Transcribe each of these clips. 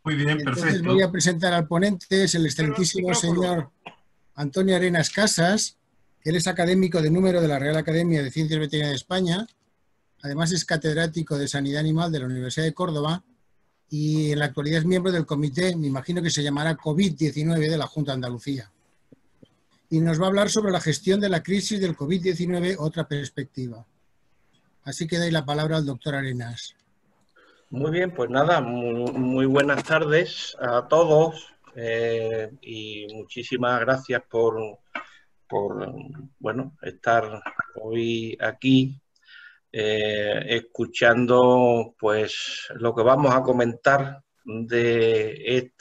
Muy bien, Entonces perfecto. voy a presentar al ponente, es el excelentísimo señor Antonio Arenas Casas, que él es académico de número de la Real Academia de Ciencias Veterinarias de España. Además es catedrático de Sanidad Animal de la Universidad de Córdoba y en la actualidad es miembro del comité, me imagino que se llamará COVID-19 de la Junta de Andalucía. Y nos va a hablar sobre la gestión de la crisis del COVID-19, otra perspectiva. Así que doy la palabra al doctor Arenas. Muy bien, pues nada, muy buenas tardes a todos y muchísimas gracias por bueno, estar hoy aquí escuchando pues lo que vamos a comentar desde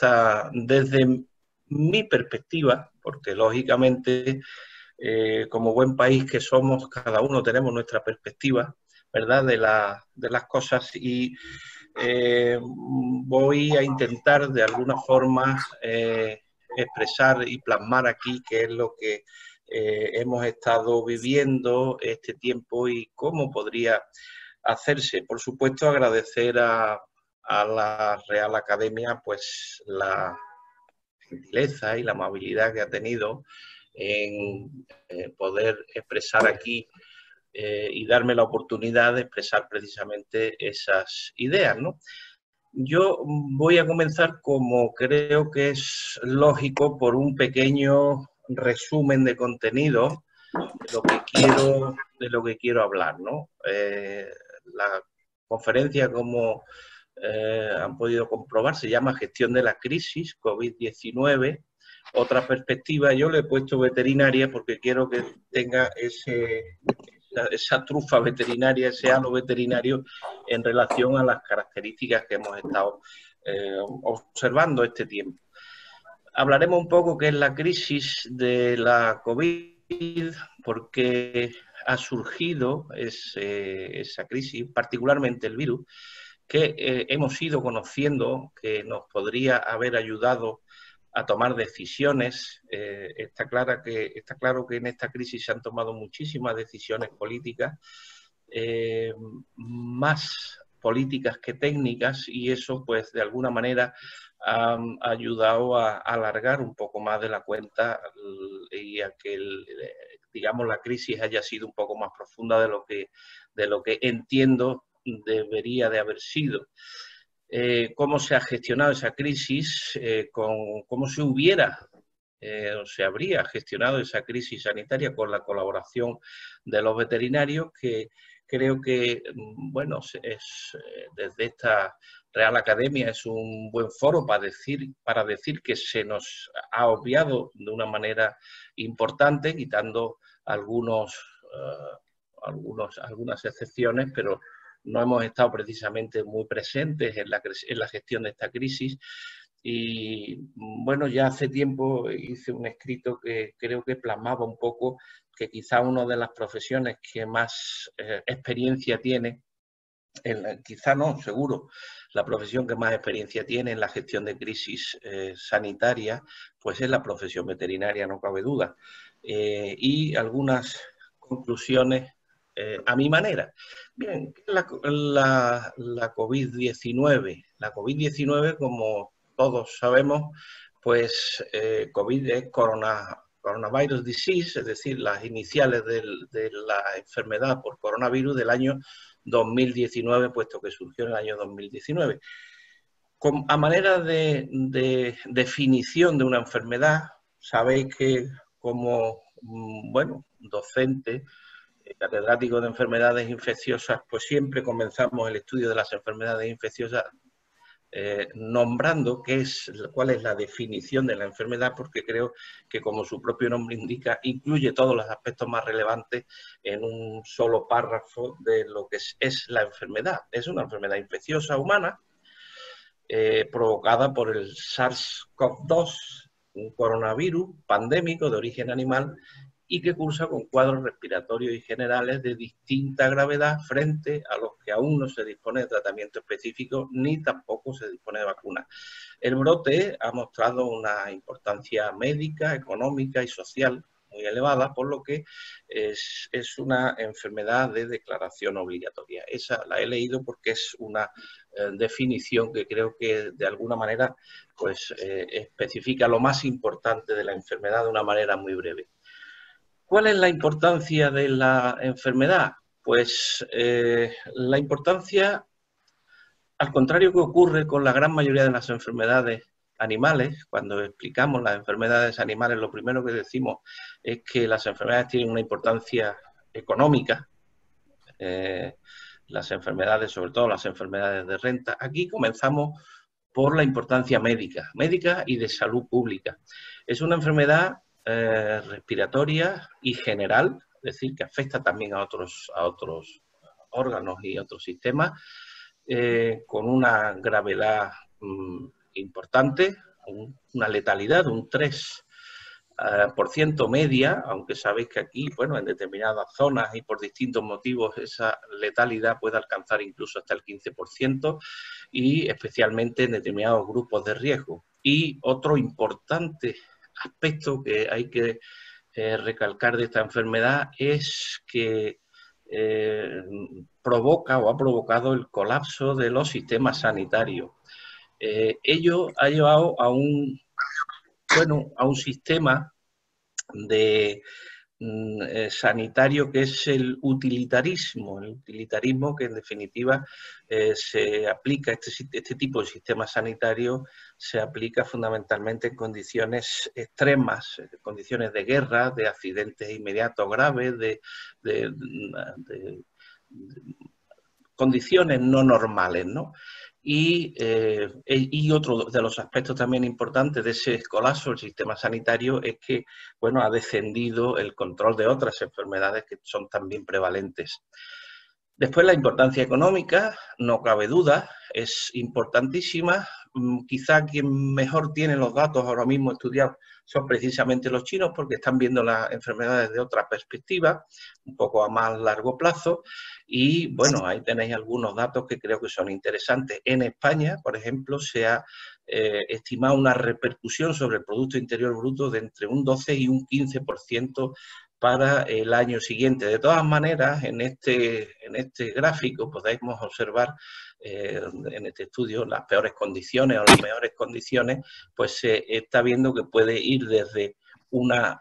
mi perspectiva, porque lógicamente como buen país que somos, cada uno tenemos nuestra perspectiva, ¿verdad?, de las cosas y voy a intentar de alguna forma expresar y plasmar aquí qué es lo que hemos estado viviendo este tiempo y cómo podría hacerse. Por supuesto, agradecer a la Real Academia pues la gentileza y la amabilidad que ha tenido en poder expresar aquí y darme la oportunidad de expresar precisamente esas ideas, ¿no? Yo voy a comenzar, como creo que es lógico, por un pequeño resumen de contenido de lo que quiero hablar, ¿no? La conferencia, como han podido comprobar, se llama Gestión de la crisis COVID-19. Otra perspectiva, yo le he puesto veterinaria porque quiero que tenga esa trufa veterinaria, ese halo veterinario en relación a las características que hemos estado observando este tiempo. Hablaremos un poco qué es la crisis de la COVID, por qué ha surgido esa crisis, particularmente el virus, que hemos ido conociendo, que nos podría haber ayudado a tomar decisiones. Está claro que en esta crisis se han tomado muchísimas decisiones políticas, más políticas que técnicas, y eso pues de alguna manera ha ayudado a alargar un poco más de la cuenta y a que digamos la crisis haya sido un poco más profunda de lo que entiendo debería de haber sido. Cómo se ha gestionado esa crisis, cómo se hubiera o se habría gestionado esa crisis sanitaria con la colaboración de los veterinarios, que creo que, bueno, desde esta Real Academia es un buen foro para decir que se nos ha obviado de una manera importante, quitando algunas excepciones, pero no hemos estado precisamente muy presentes en la gestión de esta crisis. Y bueno, ya hace tiempo hice un escrito que creo que plasmaba un poco que quizá una de las profesiones que más experiencia tiene, quizá no, seguro, la profesión que más experiencia tiene en la gestión de crisis sanitarias, pues es la profesión veterinaria, no cabe duda. Y algunas conclusiones a mi manera. Bien, la COVID-19. La COVID-19, como todos sabemos, pues COVID es coronavirus disease, es decir, las iniciales de la enfermedad por coronavirus del año 2019, puesto que surgió en el año 2019. A manera de definición de una enfermedad, sabéis que como, bueno, docente, catedrático de enfermedades infecciosas, pues siempre comenzamos el estudio de las enfermedades infecciosas nombrando cuál es la definición de la enfermedad, porque creo que, como su propio nombre indica, incluye todos los aspectos más relevantes en un solo párrafo de lo que es la enfermedad. Es una enfermedad infecciosa humana provocada por el SARS-CoV-2, un coronavirus pandémico de origen animal y que cursa con cuadros respiratorios y generales de distinta gravedad frente a los que aún no se dispone de tratamiento específico ni tampoco se dispone de vacuna. El brote ha mostrado una importancia médica, económica y social muy elevada, por lo que es una enfermedad de declaración obligatoria. Esa la he leído porque es una definición que creo que de alguna manera pues, especifica lo más importante de la enfermedad de una manera muy breve. ¿Cuál es la importancia de la enfermedad? Pues la importancia, al contrario que ocurre con la gran mayoría de las enfermedades animales, cuando explicamos las enfermedades animales, lo primero que decimos es que las enfermedades tienen una importancia económica, las enfermedades, sobre todo las enfermedades de renta. Aquí comenzamos por la importancia médica y de salud pública. Es una enfermedad respiratoria y general, es decir, que afecta también a otros órganos y otros sistemas, con una gravedad importante, una letalidad de un 3% media, aunque sabéis que aquí, bueno, en determinadas zonas y por distintos motivos esa letalidad puede alcanzar incluso hasta el 15% y especialmente en determinados grupos de riesgo. Y otro importante aspecto que hay que recalcar de esta enfermedad es que provoca o ha provocado el colapso de los sistemas sanitarios. Ello ha llevado a un sistema de sanitario que es el utilitarismo que en definitiva se aplica, este tipo de sistema sanitario se aplica fundamentalmente en condiciones extremas, condiciones de guerra, de accidentes inmediatos graves, de condiciones no normales, ¿no? Y otro de los aspectos también importantes de ese colapso del sistema sanitario es que, bueno, ha descendido el control de otras enfermedades que son también prevalentes. Después la importancia económica, no cabe duda, es importantísima. Quizá quien mejor tiene los datos ahora mismo estudiados son precisamente los chinos, porque están viendo las enfermedades de otra perspectiva, un poco a más largo plazo. Y bueno, ahí tenéis algunos datos que creo que son interesantes. En España, por ejemplo, se ha estimado una repercusión sobre el Producto Interior Bruto de entre un 12 y un 15% para el año siguiente. De todas maneras, en este gráfico podemos observar en este estudio las peores condiciones o las mejores condiciones, pues se está viendo que puede ir desde una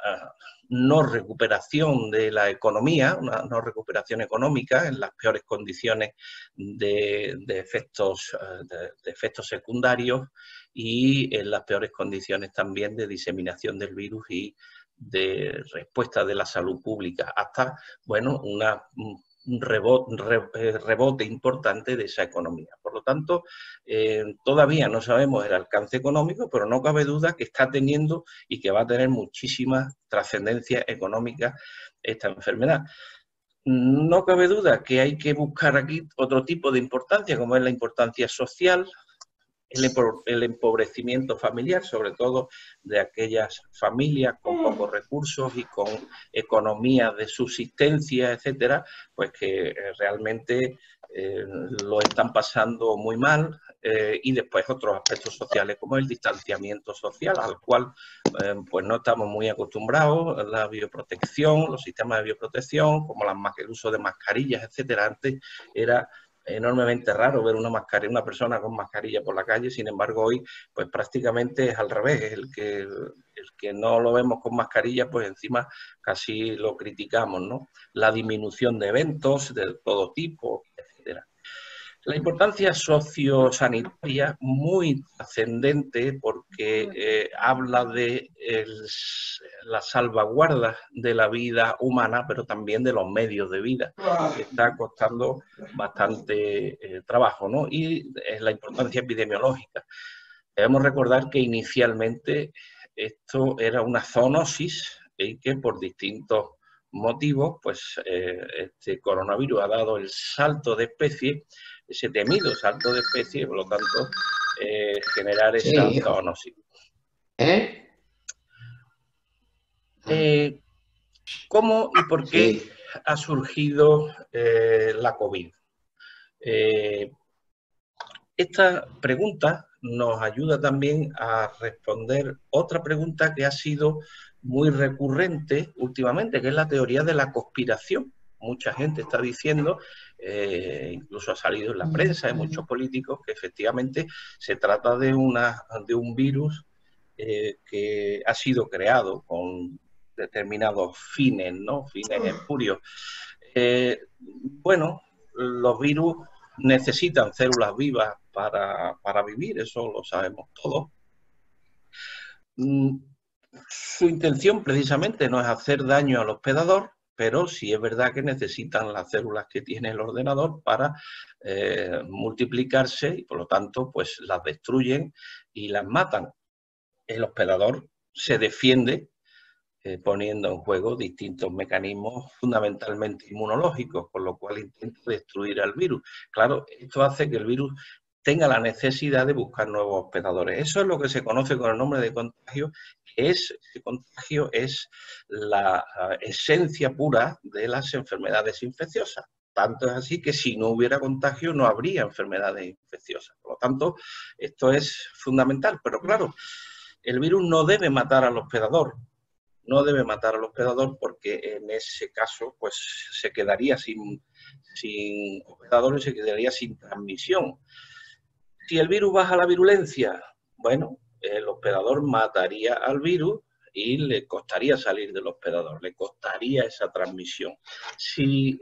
no recuperación de la economía, una no recuperación económica en las peores condiciones de efectos secundarios y en las peores condiciones también de diseminación del virus y de respuesta de la salud pública, hasta, bueno, un rebote importante de esa economía. Por lo tanto, todavía no sabemos el alcance económico, pero no cabe duda que está teniendo y que va a tener muchísima trascendencia económica esta enfermedad. No cabe duda que hay que buscar aquí otro tipo de importancia, como es la importancia social, el empobrecimiento familiar, sobre todo de aquellas familias con pocos recursos y con economías de subsistencia, etcétera, pues que realmente lo están pasando muy mal, y después otros aspectos sociales como el distanciamiento social, al cual pues no estamos muy acostumbrados, la bioprotección, los sistemas de bioprotección, como el uso de mascarillas, etcétera. Antes era enormemente raro ver una persona con mascarilla por la calle, sin embargo hoy pues prácticamente es al revés, el que no lo vemos con mascarilla pues encima casi lo criticamos, ¿no? La disminución de eventos de todo tipo, etcétera. La importancia sociosanitaria muy trascendente porque habla de la salvaguarda de la vida humana, pero también de los medios de vida, que está costando bastante trabajo, ¿no? Y la importancia epidemiológica. Debemos recordar que inicialmente esto era una zoonosis y que por distintos motivos, pues este coronavirus ha dado el salto de especie, ese temido salto de especie, por lo tanto, generar esa zoonosis. ¿Cómo y por qué ha surgido la COVID? Esta pregunta nos ayuda también a responder otra pregunta que ha sido muy recurrente últimamente, que es la teoría de la conspiración. mucha gente está diciendo, incluso ha salido en la prensa, hay muchos políticos, que efectivamente se trata de un virus que ha sido creado con determinados fines, ¿no? Fines espurios. Bueno, los virus necesitan células vivas para vivir, eso lo sabemos todos. Su intención precisamente no es hacer daño al hospedador, pero sí es verdad que necesitan las células que tiene el ordenador para multiplicarse y por lo tanto pues las destruyen y las matan. El hospedador se defiende poniendo en juego distintos mecanismos fundamentalmente inmunológicos, con lo cual intenta destruir al virus. Claro, esto hace que el virus tenga la necesidad de buscar nuevos hospedadores. Eso es lo que se conoce con el nombre de contagio, que ese contagio es la esencia pura de las enfermedades infecciosas. Tanto es así que si no hubiera contagio no habría enfermedades infecciosas. Por lo tanto, esto es fundamental. Pero claro, el virus no debe matar al hospedador. No debe matar al hospedador porque en ese caso pues se quedaría sin hospedador y se quedaría sin transmisión. Si el virus baja la virulencia, bueno, el hospedador mataría al virus y le costaría salir del hospedador, le costaría esa transmisión. Si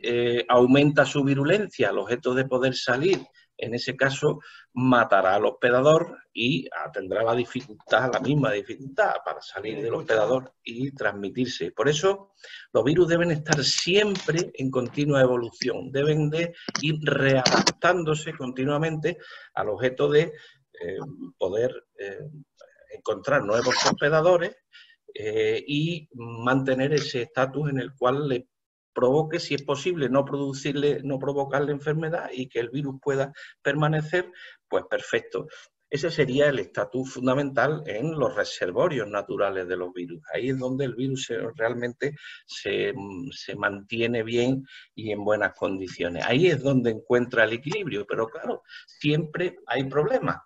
aumenta su virulencia al objeto de poder salir, en ese caso matará al hospedador y tendrá la misma dificultad para salir del hospedador y transmitirse. Por eso los virus deben estar siempre en continua evolución, deben de ir readaptándose continuamente al objeto de poder encontrar nuevos hospedadores y mantener ese estatus en el cual le provoque, si es posible, no provocarle enfermedad y que el virus pueda permanecer, pues perfecto. Ese sería el estatus fundamental en los reservorios naturales de los virus. Ahí es donde el virus realmente se mantiene bien y en buenas condiciones. Ahí es donde encuentra el equilibrio, pero claro, siempre hay problemas.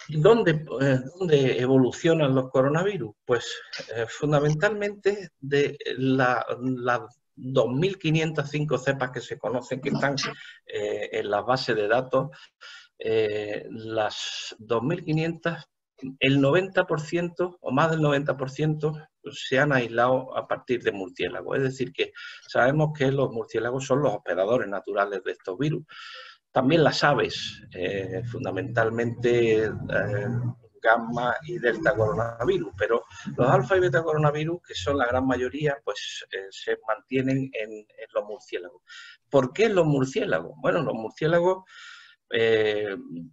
¿Dónde evolucionan los coronavirus? Pues fundamentalmente de las 2.505 cepas que se conocen, que están en las bases de datos, las 2.500, el 90% o más del 90% se han aislado a partir de murciélagos. Es decir, que sabemos que los murciélagos son los hospedadores naturales de estos virus. También las aves, fundamentalmente gamma y delta coronavirus, pero los alfa y beta coronavirus, que son la gran mayoría, pues se mantienen en los murciélagos. ¿Por qué los murciélagos? Bueno, los murciélagos,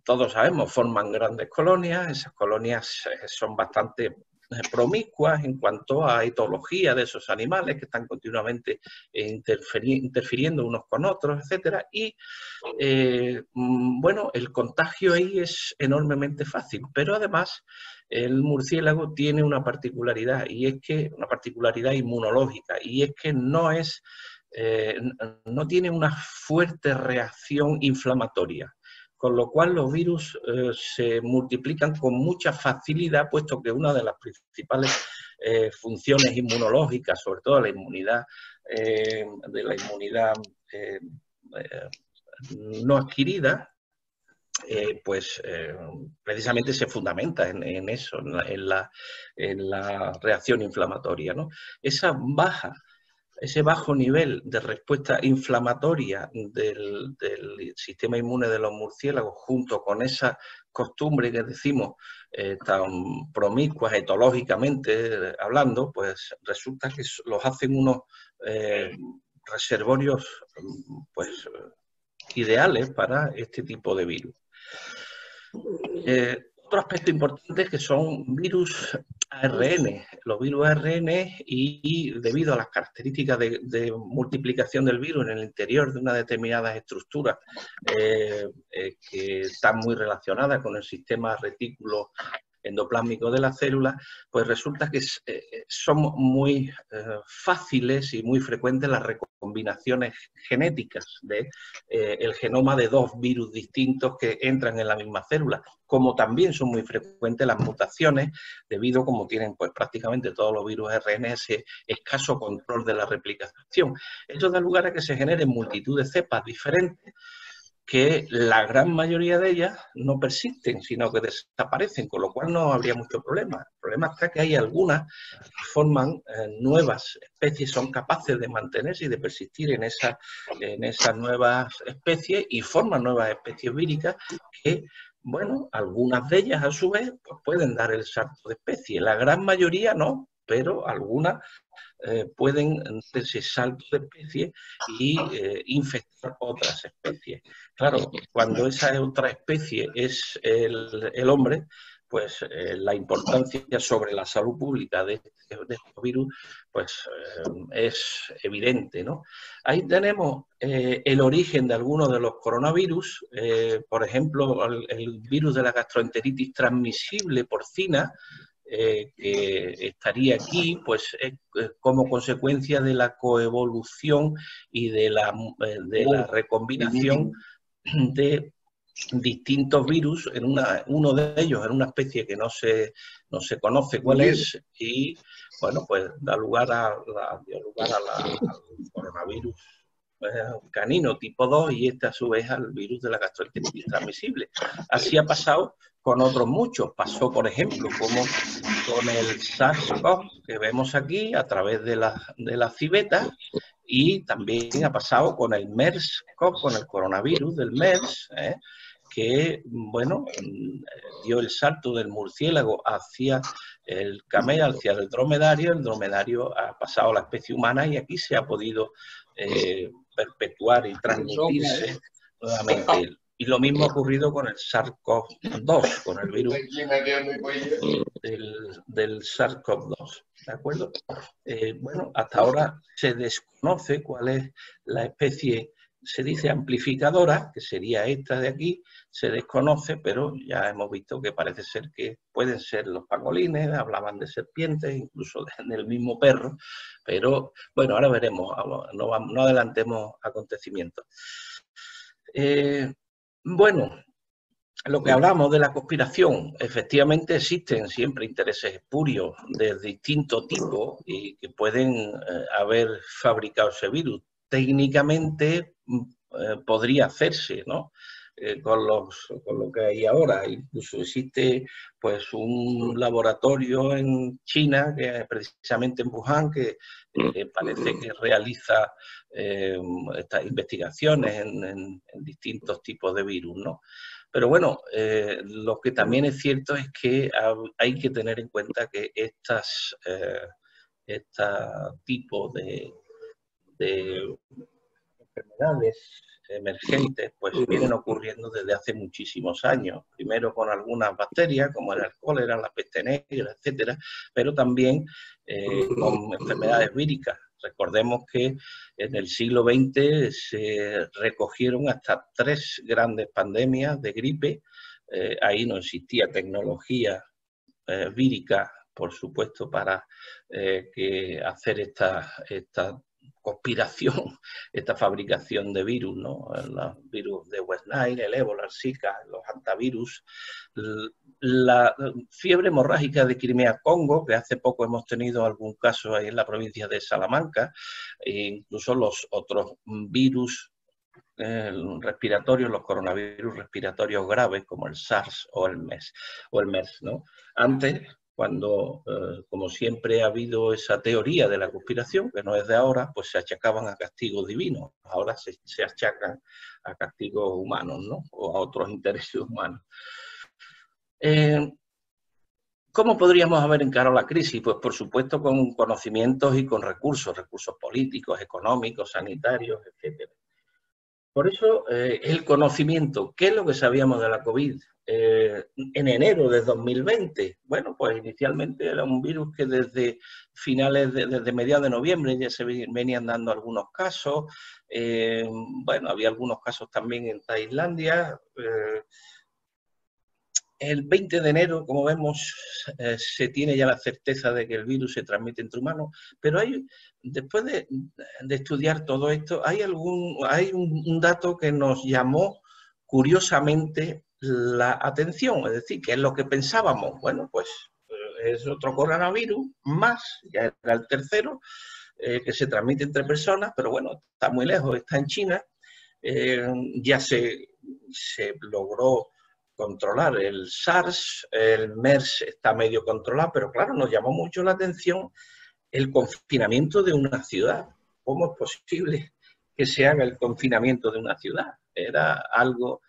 todos sabemos, forman grandes colonias. Esas colonias son bastante promiscuas en cuanto a etología de esos animales que están continuamente interfiriendo unos con otros, etcétera. Y bueno, el contagio ahí es enormemente fácil, pero además el murciélago tiene una particularidad, y es que una particularidad inmunológica, y es que no tiene una fuerte reacción inflamatoria, con lo cual los virus se multiplican con mucha facilidad, puesto que una de las principales funciones inmunológicas, sobre todo la inmunidad no adquirida, pues precisamente se fundamenta en eso, en la reacción inflamatoria, ¿no? Ese bajo nivel de respuesta inflamatoria del sistema inmune de los murciélagos, junto con esa costumbre que decimos tan promiscuas etológicamente hablando, pues resulta que los hacen unos reservorios pues ideales para este tipo de virus. Otro aspecto importante es que son virus ARN. Los virus ARN, y debido a las características de multiplicación del virus en el interior de una determinada estructura que están muy relacionadas con el sistema retículo endoplásmico de la célula, pues resulta que son muy fáciles y muy frecuentes las recombinaciones genéticas de el genoma de dos virus distintos que entran en la misma célula, como también son muy frecuentes las mutaciones, debido como tienen pues prácticamente todos los virus RNA ese escaso control de la replicación. Esto da lugar a que se generen multitud de cepas diferentes, que la gran mayoría de ellas no persisten, sino que desaparecen, con lo cual no habría mucho problema. El problema está que hay algunas que forman nuevas especies, son capaces de mantenerse y de persistir en esas nuevas especies y forman nuevas especies víricas que, bueno, algunas de ellas a su vez pues pueden dar el salto de especie. La gran mayoría no, pero algunas pueden hacer ese salto de especie y infectar otras especies. Claro, cuando esa otra especie es el hombre, pues la importancia sobre la salud pública de estos virus pues, es evidente, ¿no? Ahí tenemos el origen de algunos de los coronavirus, por ejemplo, el virus de la gastroenteritis transmisible porcina, que estaría aquí pues como consecuencia de la coevolución y de la recombinación de distintos virus, uno de ellos en una especie que no se conoce cuál es, y bueno, pues dio lugar al coronavirus canino tipo 2 y este a su vez al virus de la gastroenteritis transmisible. Así ha pasado con otros muchos. Pasó, por ejemplo, como con el SARS-CoV que vemos aquí a través de la civeta, y también ha pasado con el MERS-CoV, con el coronavirus del MERS, que, bueno, dio el salto del murciélago hacia el cameo, hacia el dromedario ha pasado a la especie humana y aquí se ha podido perpetuar y transmitirse nuevamente. Y lo mismo ha ocurrido con el SARS-CoV-2, con el virus del SARS-CoV-2, ¿de acuerdo? Bueno, hasta ahora se desconoce cuál es la especie, se dice amplificadora, que sería esta de aquí, se desconoce, pero ya hemos visto que parece ser que pueden ser los pangolines, hablaban de serpientes, incluso del mismo perro, pero bueno, ahora veremos, no adelantemos acontecimientos. Bueno, lo que hablamos de la conspiración, efectivamente existen siempre intereses espurios de distinto tipo y que pueden haber fabricado ese virus. Técnicamente podría hacerse, ¿no? Con lo que hay ahora. Incluso existe pues un laboratorio en China, que precisamente en Wuhan, que parece que realiza estas investigaciones en distintos tipos de virus, ¿no? Pero bueno, lo que también es cierto es que hay que tener en cuenta que este tipo de enfermedades emergentes pues vienen ocurriendo desde hace muchísimos años. Primero con algunas bacterias como era el cólera, la peste negra, etcétera, pero también con enfermedades víricas. Recordemos que en el siglo XX se recogieron hasta 3 grandes pandemias de gripe. Ahí no existía tecnología vírica, por supuesto, para hacer esta conspiración, esta fabricación de virus, ¿no? Los virus de West Nile, el ébola, el Zika, los antivirus, la fiebre hemorrágica de Crimea-Congo, que hace poco hemos tenido algún caso ahí en la provincia de Salamanca, e incluso los otros virus respiratorios, los coronavirus respiratorios graves como el SARS o el MERS, ¿no? Antes, cuando, como siempre ha habido esa teoría de la conspiración, que no es de ahora, pues se achacaban a castigos divinos. Ahora se achacan a castigos humanos, ¿no? O a otros intereses humanos. ¿Cómo podríamos haber encarado la crisis? Pues por supuesto con conocimientos y con recursos políticos, económicos, sanitarios, etcétera. Por eso, el conocimiento, ¿qué es lo que sabíamos de la COVID? En enero de 2020, bueno, pues inicialmente era un virus que desde desde mediados de noviembre ya se venían dando algunos casos. Bueno, había algunos casos también en Tailandia. El 20 de enero, como vemos, se tiene ya la certeza de que el virus se transmite entre humanos, pero después de estudiar todo esto, hay un dato que nos llamó curiosamente la atención, es decir, ¿qué es lo que pensábamos? Bueno, pues es otro coronavirus más, ya era el tercero, que se transmite entre personas, pero bueno, está muy lejos, está en China, ya se logró controlar el SARS, el MERS está medio controlado, pero claro, nos llamó mucho la atención el confinamiento de una ciudad. ¿Cómo es posible que se haga el confinamiento de una ciudad? Era algo,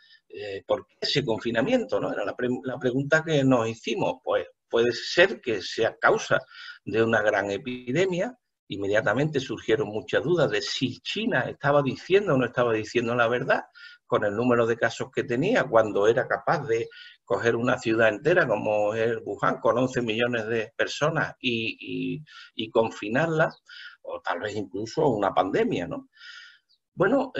¿por qué ese confinamiento? ¿No? Era la pregunta que nos hicimos. Pues puede ser que sea causa de una gran epidemia. Inmediatamente surgieron muchas dudas de si China estaba diciendo o no estaba diciendo la verdad con el número de casos que tenía, cuando era capaz de coger una ciudad entera como es Wuhan, con 11 millones de personas y confinarla, o tal vez incluso una pandemia, ¿no? Bueno,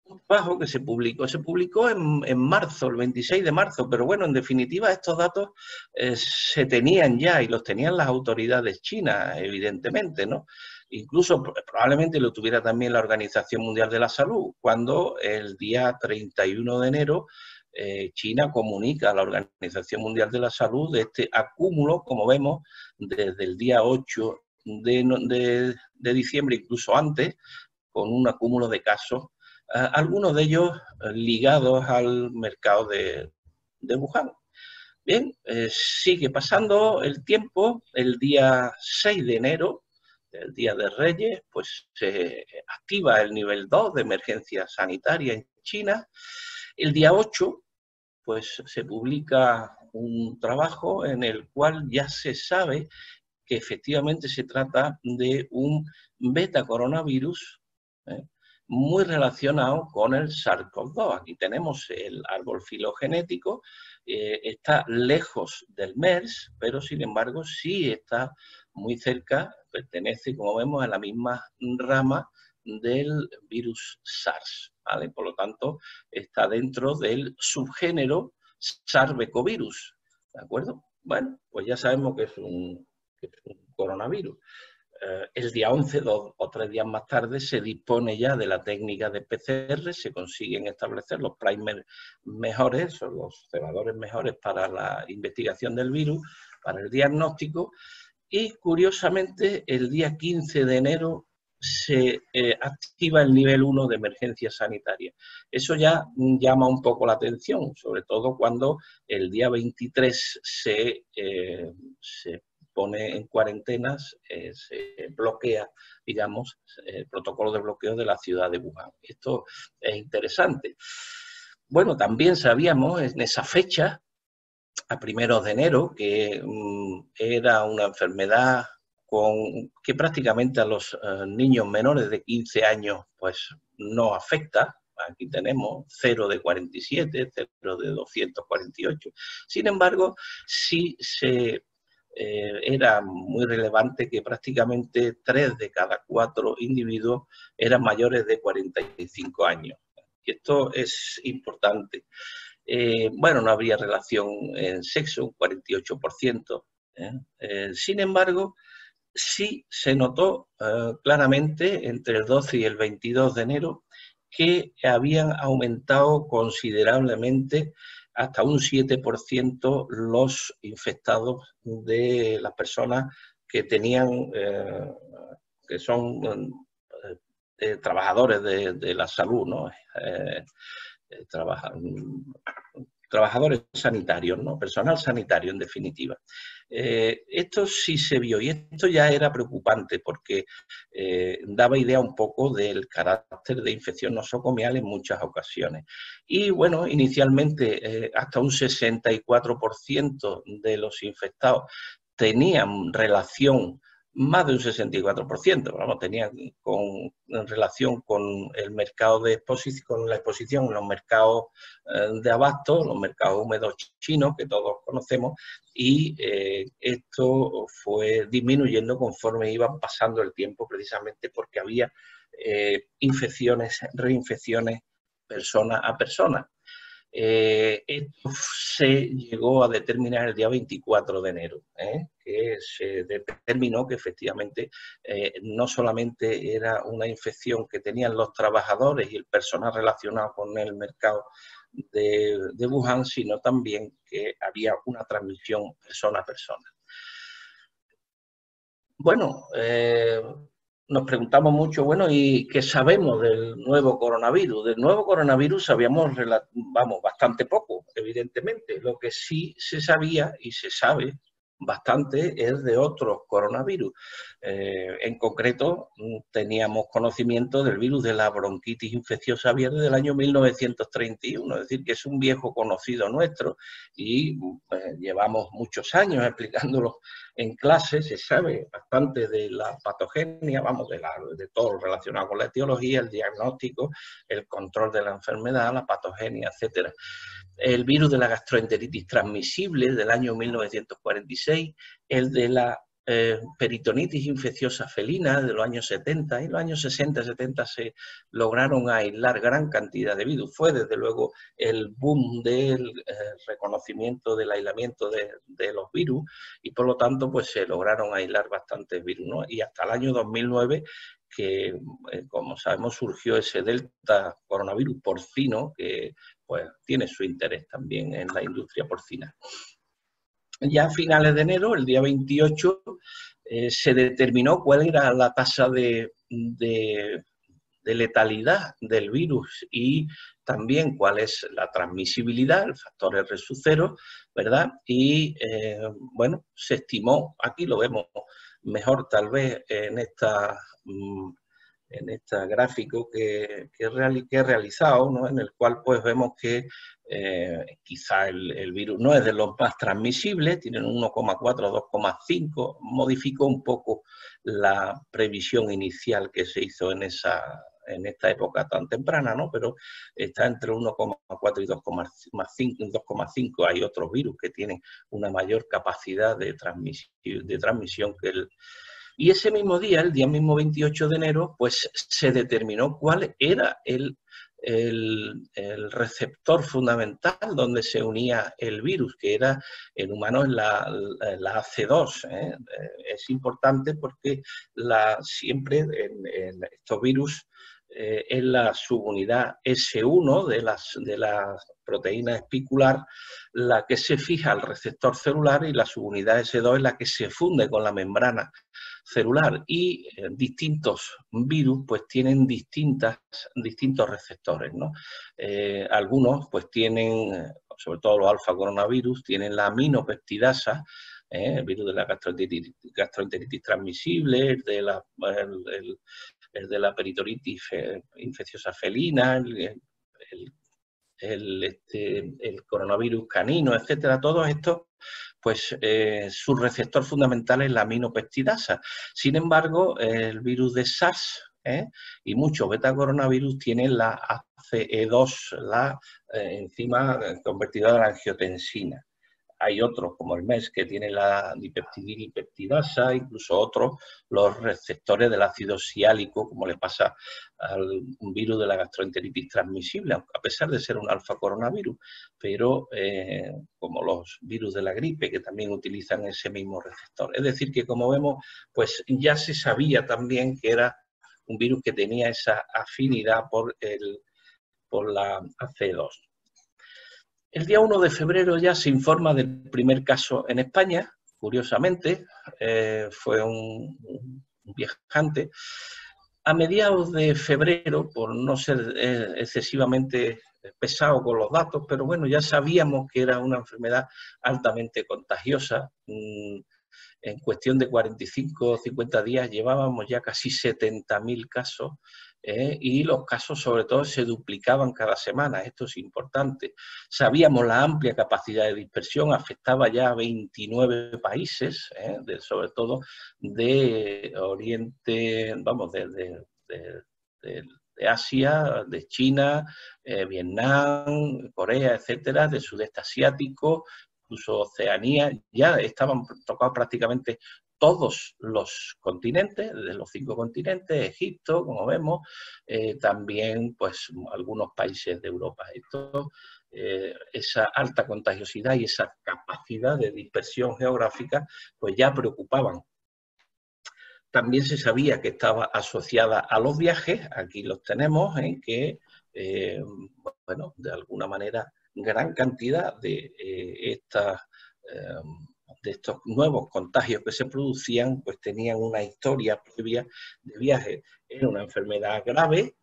un trabajo que se publicó en marzo, el 26 de marzo, pero bueno, en definitiva estos datos se tenían ya y los tenían las autoridades chinas, evidentemente, ¿no? Incluso probablemente lo tuviera también la Organización Mundial de la Salud, cuando el día 31 de enero China comunica a la Organización Mundial de la Salud de este acúmulo, como vemos, desde el día 8 de diciembre, incluso antes, con un acúmulo de casos, algunos de ellos ligados al mercado de Wuhan. Bien, sigue pasando el tiempo, el día 6 de enero, el Día de Reyes, pues se activa el nivel 2 de emergencia sanitaria en China. El día 8, pues se publica un trabajo en el cual ya se sabe que efectivamente se trata de un beta coronavirus, ¿eh? Muy relacionado con el SARS-CoV-2. Aquí tenemos el árbol filogenético, está lejos del MERS, pero sin embargo sí está muy cerca, pertenece, como vemos, a la misma rama del virus SARS, ¿vale? Por lo tanto, está dentro del subgénero SARS-CoV-virus, ¿de acuerdo? Bueno, pues ya sabemos que es un coronavirus. El día 11, 2 o 3 días más tarde, se dispone ya de la técnica de PCR, se consiguen establecer los primers mejores, o los cebadores mejores para la investigación del virus, para el diagnóstico, y curiosamente el día 15 de enero se activa el nivel 1 de emergencia sanitaria. Eso ya llama un poco la atención, sobre todo cuando el día 23 se pone en cuarentenas, se bloquea, digamos, el protocolo de bloqueo de la ciudad de Wuhan. Esto es interesante. Bueno, también sabíamos en esa fecha, a primeros de enero, que era una enfermedad que prácticamente a los niños menores de 15 años pues no afecta. Aquí tenemos 0 de 47, 0 de 248. Sin embargo, sí era muy relevante que prácticamente 3 de cada 4 individuos eran mayores de 45 años. Y esto es importante. Bueno, no habría relación en sexo, un 48%. Sin embargo, sí se notó claramente entre el 12 y el 22 de enero que habían aumentado considerablemente hasta un 7% los infectados de las personas que tenían, que son trabajadores de la salud, ¿no? Trabajadores sanitarios, ¿no? Personal sanitario, en definitiva. Esto sí se vio y esto ya era preocupante porque daba idea un poco del carácter de infección nosocomial en muchas ocasiones. Y bueno, inicialmente hasta un 64% de los infectados tenían relación, más de un 64%, vamos, tenían en relación con el mercado de exposición, con la exposición en los mercados de abasto, los mercados húmedos chinos que todos conocemos, y esto fue disminuyendo conforme iban pasando el tiempo, precisamente porque había infecciones, reinfecciones persona a persona. Esto se llegó a determinar el día 24 de enero, que se determinó que efectivamente no solamente era una infección que tenían los trabajadores y el personal relacionado con el mercado de Wuhan, sino también que había una transmisión persona a persona. Bueno, nos preguntamos mucho, bueno, ¿y qué sabemos del nuevo coronavirus? Del nuevo coronavirus sabíamos, bastante poco, evidentemente. Lo que sí se sabía y se sabe bastante es de otros coronavirus. En concreto, teníamos conocimiento del virus de la bronquitis infecciosa aviar del año 1931, es decir, que es un viejo conocido nuestro y llevamos muchos años explicándolo en clase. Se sabe bastante de la patogenia, de todo lo relacionado con la etiología, el diagnóstico, el control de la enfermedad, la patogenia, etcétera. El virus de la gastroenteritis transmisible del año 1946, el de la peritonitis infecciosa felina de los años 70, y en los años 60 y 70 se lograron aislar gran cantidad de virus. Fue desde luego el boom del reconocimiento del aislamiento de los virus y por lo tanto pues se lograron aislar bastantes virus, ¿no? Y hasta el año 2009 que, como sabemos, surgió ese delta coronavirus porcino que pues tiene su interés también en la industria porcina. Ya a finales de enero, el día 28, se determinó cuál era la tasa de letalidad del virus y también cuál es la transmisibilidad, el factor R sub 0, ¿verdad? Y bueno, se estimó, aquí lo vemos mejor tal vez en este gráfico que he realizado, ¿no? En el cual pues vemos que quizá el virus no es de los más transmisibles, tienen 1,4, 2,5, modificó un poco la previsión inicial que se hizo en esta época tan temprana, ¿no? Pero está entre 1,4 y 2,5. Hay otros virus que tienen una mayor capacidad de transmisión que el... Y ese mismo día, el día mismo 28 de enero, pues se determinó cuál era el receptor fundamental donde se unía el virus, que era en humanos la AC2. Es importante porque siempre en estos virus es la subunidad S1 de la proteína espicular la que se fija al receptor celular y la subunidad S2 es la que se funde con la membrana celular, y distintos virus pues tienen distintos receptores, ¿no? Algunos pues tienen, sobre todo los alfa coronavirus, tienen la aminopeptidasa, el virus de la gastroenteritis transmisible, el de la peritonitis infecciosa felina, el coronavirus canino, etcétera. Todos estos, pues su receptor fundamental es la aminopeptidasa. Sin embargo, el virus de SARS y muchos beta-coronavirus tienen la ACE2, la enzima convertidora de la angiotensina. Hay otros, como el MES, que tiene la dipeptidilipeptidasa, incluso otros, los receptores del ácido siálico, como le pasa al virus de la gastroenteritis transmisible, a pesar de ser un alfa coronavirus, pero como los virus de la gripe, que también utilizan ese mismo receptor. Es decir, que como vemos, pues ya se sabía también que era un virus que tenía esa afinidad por la AC2. El día 1 de febrero ya se informa del primer caso en España, curiosamente, fue un viajante. A mediados de febrero, por no ser excesivamente pesado con los datos, pero bueno, ya sabíamos que era una enfermedad altamente contagiosa. En cuestión de 45 o 50 días llevábamos ya casi 70.000 casos. Y los casos sobre todo se duplicaban cada semana, esto es importante. Sabíamos la amplia capacidad de dispersión, afectaba ya a 29 países, sobre todo de Oriente, vamos, de Asia, de China, Vietnam, Corea, etcétera, de Sudeste Asiático, incluso Oceanía. Ya estaban tocados prácticamente todos los continentes, de los 5 continentes, Egipto, como vemos, también pues algunos países de Europa. Esto, esa alta contagiosidad y esa capacidad de dispersión geográfica pues ya preocupaban. También se sabía que estaba asociada a los viajes, aquí los tenemos, en que, bueno, de alguna manera, gran cantidad de estos nuevos contagios que se producían, pues tenían una historia previa de viaje. Era una enfermedad grave,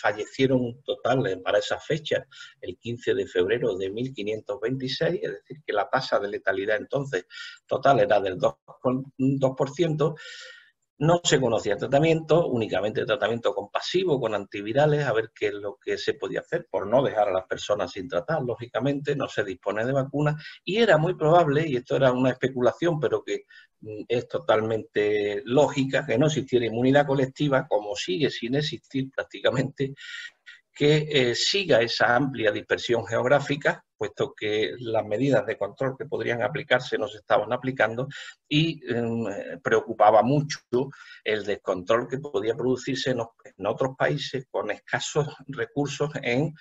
fallecieron un total para esa fecha, el 15 de febrero de 1526, es decir, que la tasa de letalidad entonces total era del 2%. No se conocía tratamiento, únicamente tratamiento compasivo con antivirales, a ver qué es lo que se podía hacer por no dejar a las personas sin tratar, lógicamente, no se dispone de vacunas y era muy probable, y esto era una especulación, pero que es totalmente lógica, que no existiera inmunidad colectiva, como sigue sin existir prácticamente, que siga esa amplia dispersión geográfica, puesto que las medidas de control que podrían aplicarse no se estaban aplicando y preocupaba mucho el descontrol que podía producirse en otros países con escasos recursos en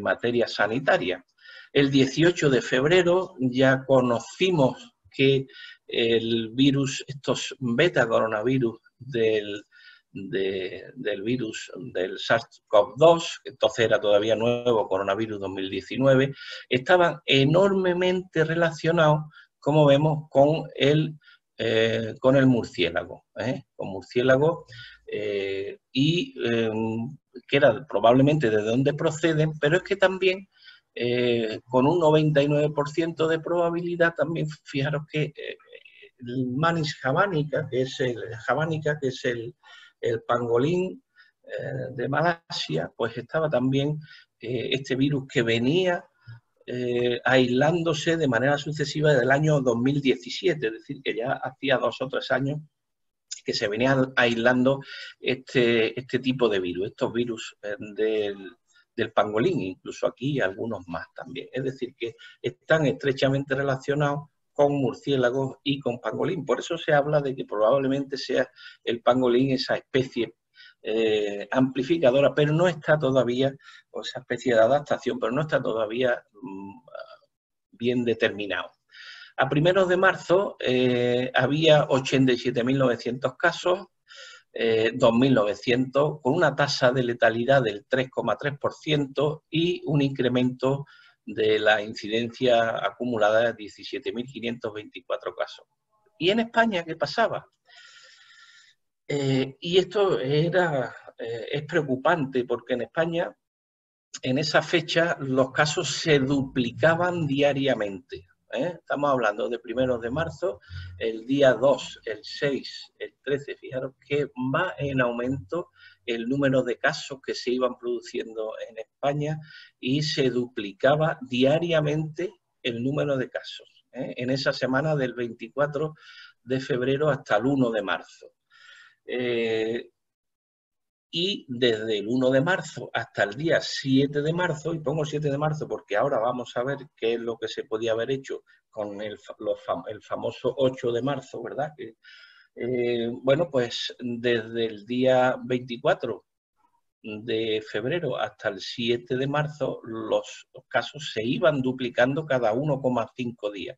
materia sanitaria. El 18 de febrero ya conocimos que el virus, estos beta coronavirus del virus del SARS-CoV-2, que entonces era todavía nuevo coronavirus 2019, estaban enormemente relacionados, como vemos, con el murciélago, y que era probablemente de dónde proceden, pero es que también con un 99% de probabilidad, también fijaros que el Manis javanica, que es el pangolín de Malasia, pues estaba también este virus que venía aislándose de manera sucesiva desde el año 2017, es decir, que ya hacía 2 o 3 años que se venía aislando este tipo de virus, estos virus del pangolín, incluso aquí algunos más también. Es decir, que están estrechamente relacionados con murciélagos y con pangolín. Por eso se habla de que probablemente sea el pangolín esa especie amplificadora, pero no está todavía, o esa especie de adaptación, pero no está todavía bien determinado. A primeros de marzo había 87.900 casos, 2.900, con una tasa de letalidad del 3,3% y un incremento de la incidencia acumulada de 17.524 casos. ¿Y en España qué pasaba? Y esto es preocupante porque en España, en esa fecha, los casos se duplicaban diariamente. Estamos hablando de primeros de marzo, el día 2, el 6, el 13, fijaros que va en aumento el número de casos que se iban produciendo en España y se duplicaba diariamente el número de casos, en esa semana del 24 de febrero hasta el 1 de marzo. Y desde el 1 de marzo hasta el día 7 de marzo, y pongo 7 de marzo porque ahora vamos a ver qué es lo que se podía haber hecho con el famoso 8 de marzo, ¿verdad? Bueno, pues desde el día 24 de febrero hasta el 7 de marzo, los casos se iban duplicando cada 1,5 días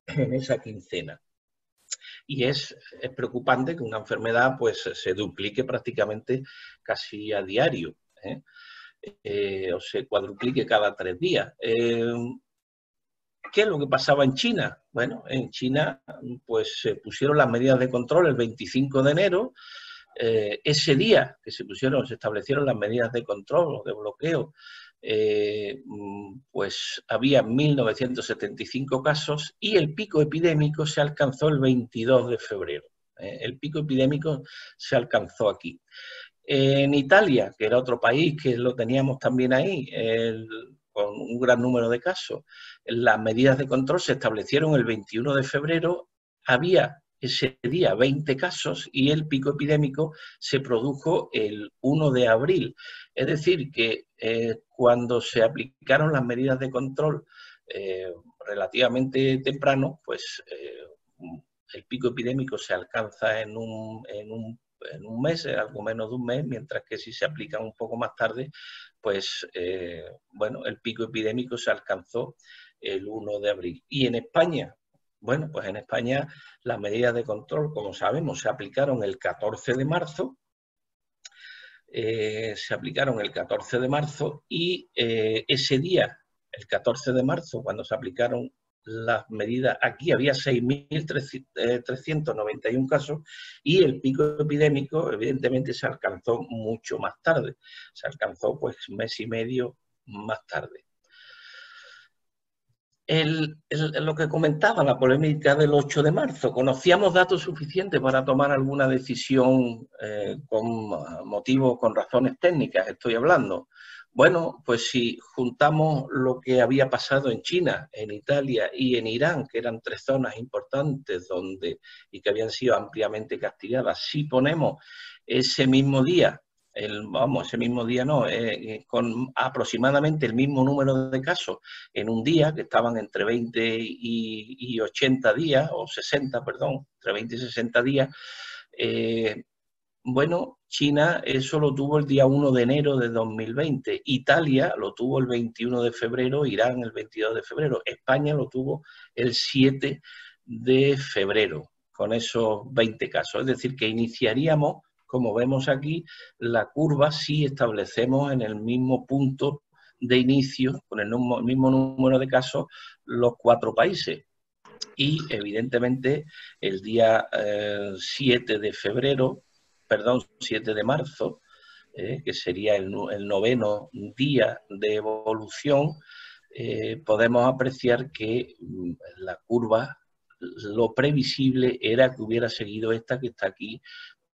en esa quincena. Y es preocupante que una enfermedad pues se duplique prácticamente casi a diario, o se cuadruplique cada 3 días. ¿Qué es lo que pasaba en China? Bueno, en China pues se pusieron las medidas de control el 25 de enero. Ese día que se establecieron las medidas de control o de bloqueo, pues había 1.975 casos y el pico epidémico se alcanzó el 22 de febrero. El pico epidémico se alcanzó aquí. En Italia, que era otro país que lo teníamos también ahí, con un gran número de casos, las medidas de control se establecieron el 21 de febrero, había ese día 20 casos y el pico epidémico se produjo el 1 de abril. Es decir, que cuando se aplicaron las medidas de control relativamente temprano, pues el pico epidémico se alcanza en un mes, algo menos de un mes, mientras que si se aplican un poco más tarde, pues bueno, el pico epidémico se alcanzó el 1 de abril. Y en España, bueno, pues en España las medidas de control, como sabemos, se aplicaron el 14 de marzo, y ese día, el 14 de marzo, cuando se aplicaron las medidas, aquí había 6.391 casos y el pico epidémico evidentemente se alcanzó mucho más tarde, se alcanzó pues mes y medio más tarde. Lo que comentaba, la polémica del 8 de marzo, ¿conocíamos datos suficientes para tomar alguna decisión con motivos, con razones técnicas, estoy hablando? Bueno, pues si juntamos lo que había pasado en China, en Italia y en Irán, que eran 3 zonas importantes y que habían sido ampliamente castigadas, si ponemos ese mismo día, con aproximadamente el mismo número de casos en un día, que estaban entre 20 y 80 días, o 60, perdón, entre 20 y 60 días, bueno, China eso lo tuvo el día 1 de enero de 2020, Italia lo tuvo el 21 de febrero, Irán el 22 de febrero, España lo tuvo el 7 de febrero, con esos 20 casos. Es decir, que iniciaríamos, como vemos aquí, la curva si establecemos en el mismo punto de inicio, con el mismo número de casos, los 4 países. Y, evidentemente, el día 7 de marzo, que sería el 9º día de evolución, podemos apreciar que la curva, lo previsible era que hubiera seguido esta que está aquí,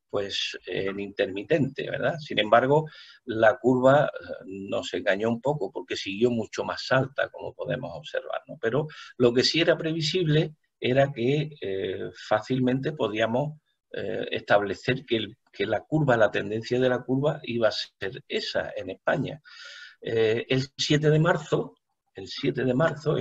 pues en intermitente, ¿verdad? Sin embargo, la curva nos engañó un poco porque siguió mucho más alta, como podemos observar, ¿no? Pero lo que sí era previsible era que fácilmente podíamos establecer que la curva, la tendencia de la curva iba a ser esa en España. El 7 de marzo en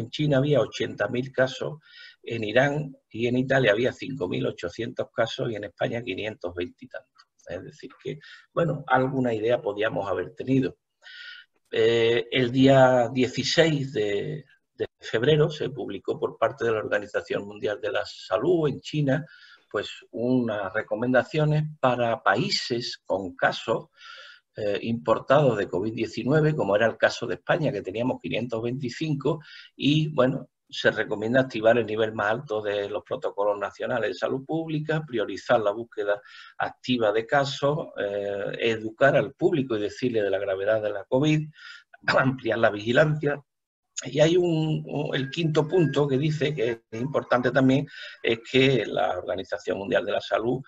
China había 80.000 casos, en Irán y en Italia había 5.800 casos y en España 520 y tantos. Es decir que, bueno, alguna idea podíamos haber tenido. El día 16 de febrero se publicó por parte de la Organización Mundial de la Salud en China, pues unas recomendaciones para países con casos importados de COVID-19, como era el caso de España, que teníamos 525, y bueno, se recomienda activar el nivel más alto de los protocolos nacionales de salud pública, priorizar la búsqueda activa de casos, educar al público y decirle de la gravedad de la COVID, ampliar la vigilancia. Y hay el quinto punto que dice, que es importante también, es que la Organización Mundial de la Salud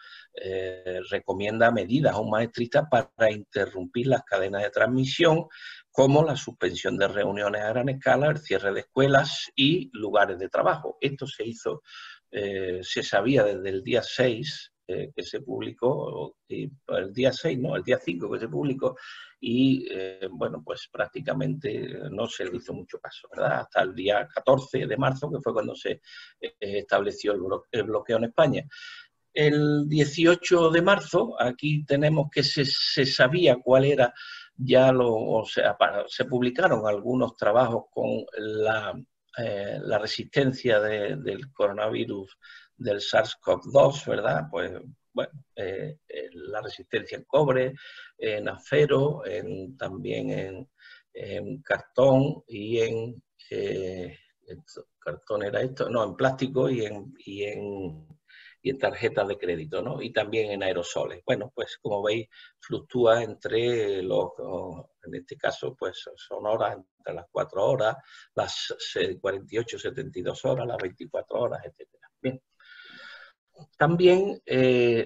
recomienda medidas aún más estrictas para interrumpir las cadenas de transmisión, como la suspensión de reuniones a gran escala, el cierre de escuelas y lugares de trabajo. Esto se hizo, se sabía desde el día 6 que se publicó, el día 6, no, el día 5 que se publicó, y bueno, pues prácticamente no se le hizo mucho caso, ¿verdad? Hasta el día 14 de marzo, que fue cuando se estableció el bloqueo en España. El 18 de marzo, aquí tenemos que se sabía cuál era se publicaron algunos trabajos con la resistencia del coronavirus del SARS-CoV-2, ¿verdad? Pues bueno, la resistencia en cobre, en acero, también en cartón y en cartón era esto, no, en plástico y en tarjetas de crédito, ¿no? Y también en aerosoles. Bueno, pues como veis, fluctúa entre en este caso, pues son horas, entre las 4 horas, las 48, 72 horas, las 24 horas, etcétera. Bien. También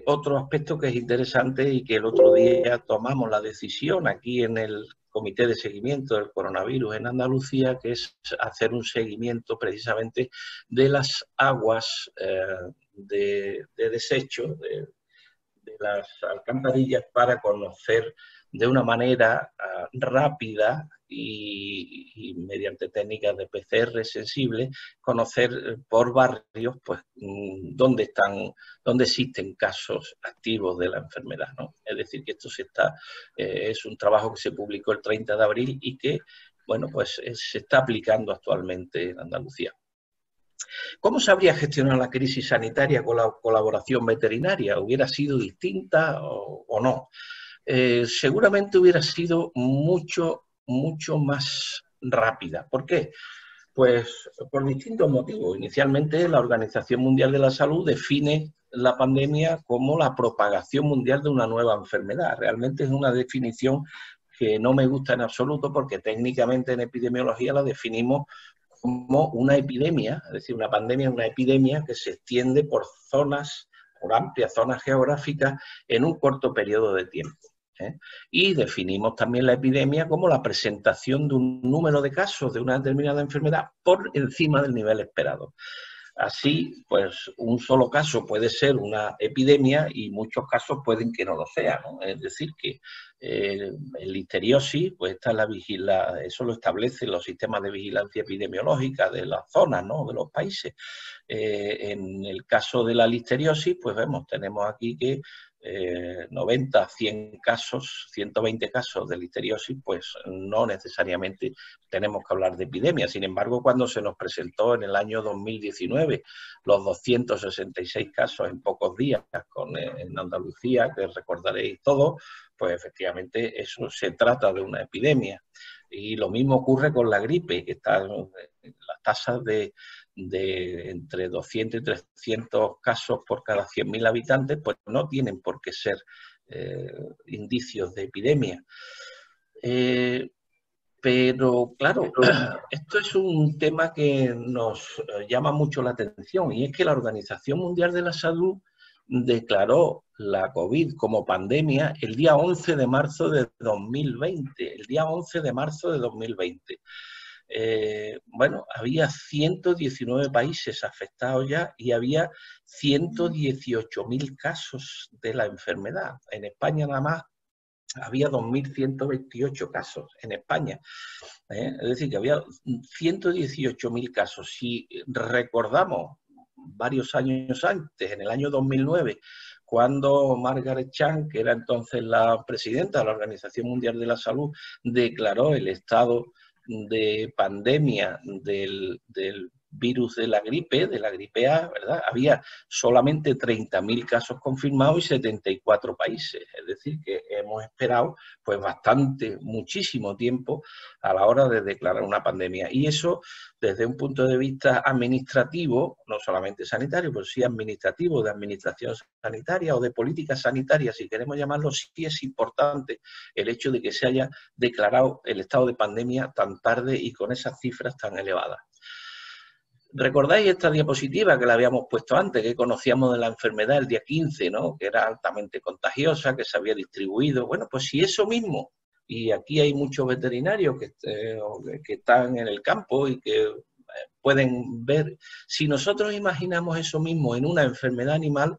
otro aspecto que es interesante y que el otro día tomamos la decisión aquí en el Comité de Seguimiento del Coronavirus en Andalucía, que es hacer un seguimiento precisamente de las aguas de desecho, de las alcantarillas, para conocer de una manera rápida y mediante técnicas de PCR sensibles, conocer por barrios pues dónde existen casos activos de la enfermedad, ¿no? Es decir, que esto es un trabajo que se publicó el 30 de abril y que, bueno, pues se está aplicando actualmente en Andalucía. ¿Cómo se habría gestionado la crisis sanitaria con la colaboración veterinaria? ¿Hubiera sido distinta o no? Seguramente hubiera sido mucho más rápida. ¿Por qué? Pues por distintos motivos. Inicialmente, la Organización Mundial de la Salud define la pandemia como la propagación mundial de una nueva enfermedad. Realmente es una definición que no me gusta en absoluto porque técnicamente en epidemiología la definimos como una epidemia, es decir, una pandemia es una epidemia que se extiende por zonas, por amplias zonas geográficas en un corto periodo de tiempo. Y definimos también la epidemia como la presentación de un número de casos de una determinada enfermedad por encima del nivel esperado. Así, pues un solo caso puede ser una epidemia y muchos casos pueden que no lo sea, ¿no? Es decir, que el listeriosis, pues eso lo establecen los sistemas de vigilancia epidemiológica de las zonas, ¿no? De los países. En el caso de la listeriosis, pues tenemos aquí que 90, 100 casos, 120 casos de listeriosis, pues no necesariamente tenemos que hablar de epidemia. Sin embargo, cuando se nos presentó en el año 2019 los 266 casos en pocos días en Andalucía, que recordaréis todos, pues efectivamente eso se trata de una epidemia. Y lo mismo ocurre con la gripe, que están las tasas de entre 200 y 300 casos por cada 100.000 habitantes, pues no tienen por qué ser indicios de epidemia. Pero claro, esto es un tema que nos llama mucho la atención y es que la Organización Mundial de la Salud declaró la COVID como pandemia el día 11 de marzo de 2020, el día 11 de marzo de 2020. Había 119 países afectados ya y había 118.000 casos de la enfermedad. En España nada más había 2.128 casos en España. Es decir, que había 118.000 casos. Si recordamos varios años antes, en el año 2009, cuando Margaret Chan, que era entonces la presidenta de la Organización Mundial de la Salud, declaró el estado de pandemia del virus de la gripe A, ¿verdad? Había solamente 30.000 casos confirmados y 74 países. Es decir, que hemos esperado pues muchísimo tiempo a la hora de declarar una pandemia. Y eso, desde un punto de vista administrativo, no solamente sanitario, pero sí administrativo, de administración sanitaria o de política sanitaria, si queremos llamarlo, sí es importante el hecho de que se haya declarado el estado de pandemia tan tarde y con esas cifras tan elevadas. ¿Recordáis esta diapositiva que la habíamos puesto antes, que conocíamos de la enfermedad el día 15, ¿no? Que era altamente contagiosa, que se había distribuido? Bueno, pues si eso mismo, y aquí hay muchos veterinarios que están en el campo y que pueden ver, si nosotros imaginamos eso mismo en una enfermedad animal,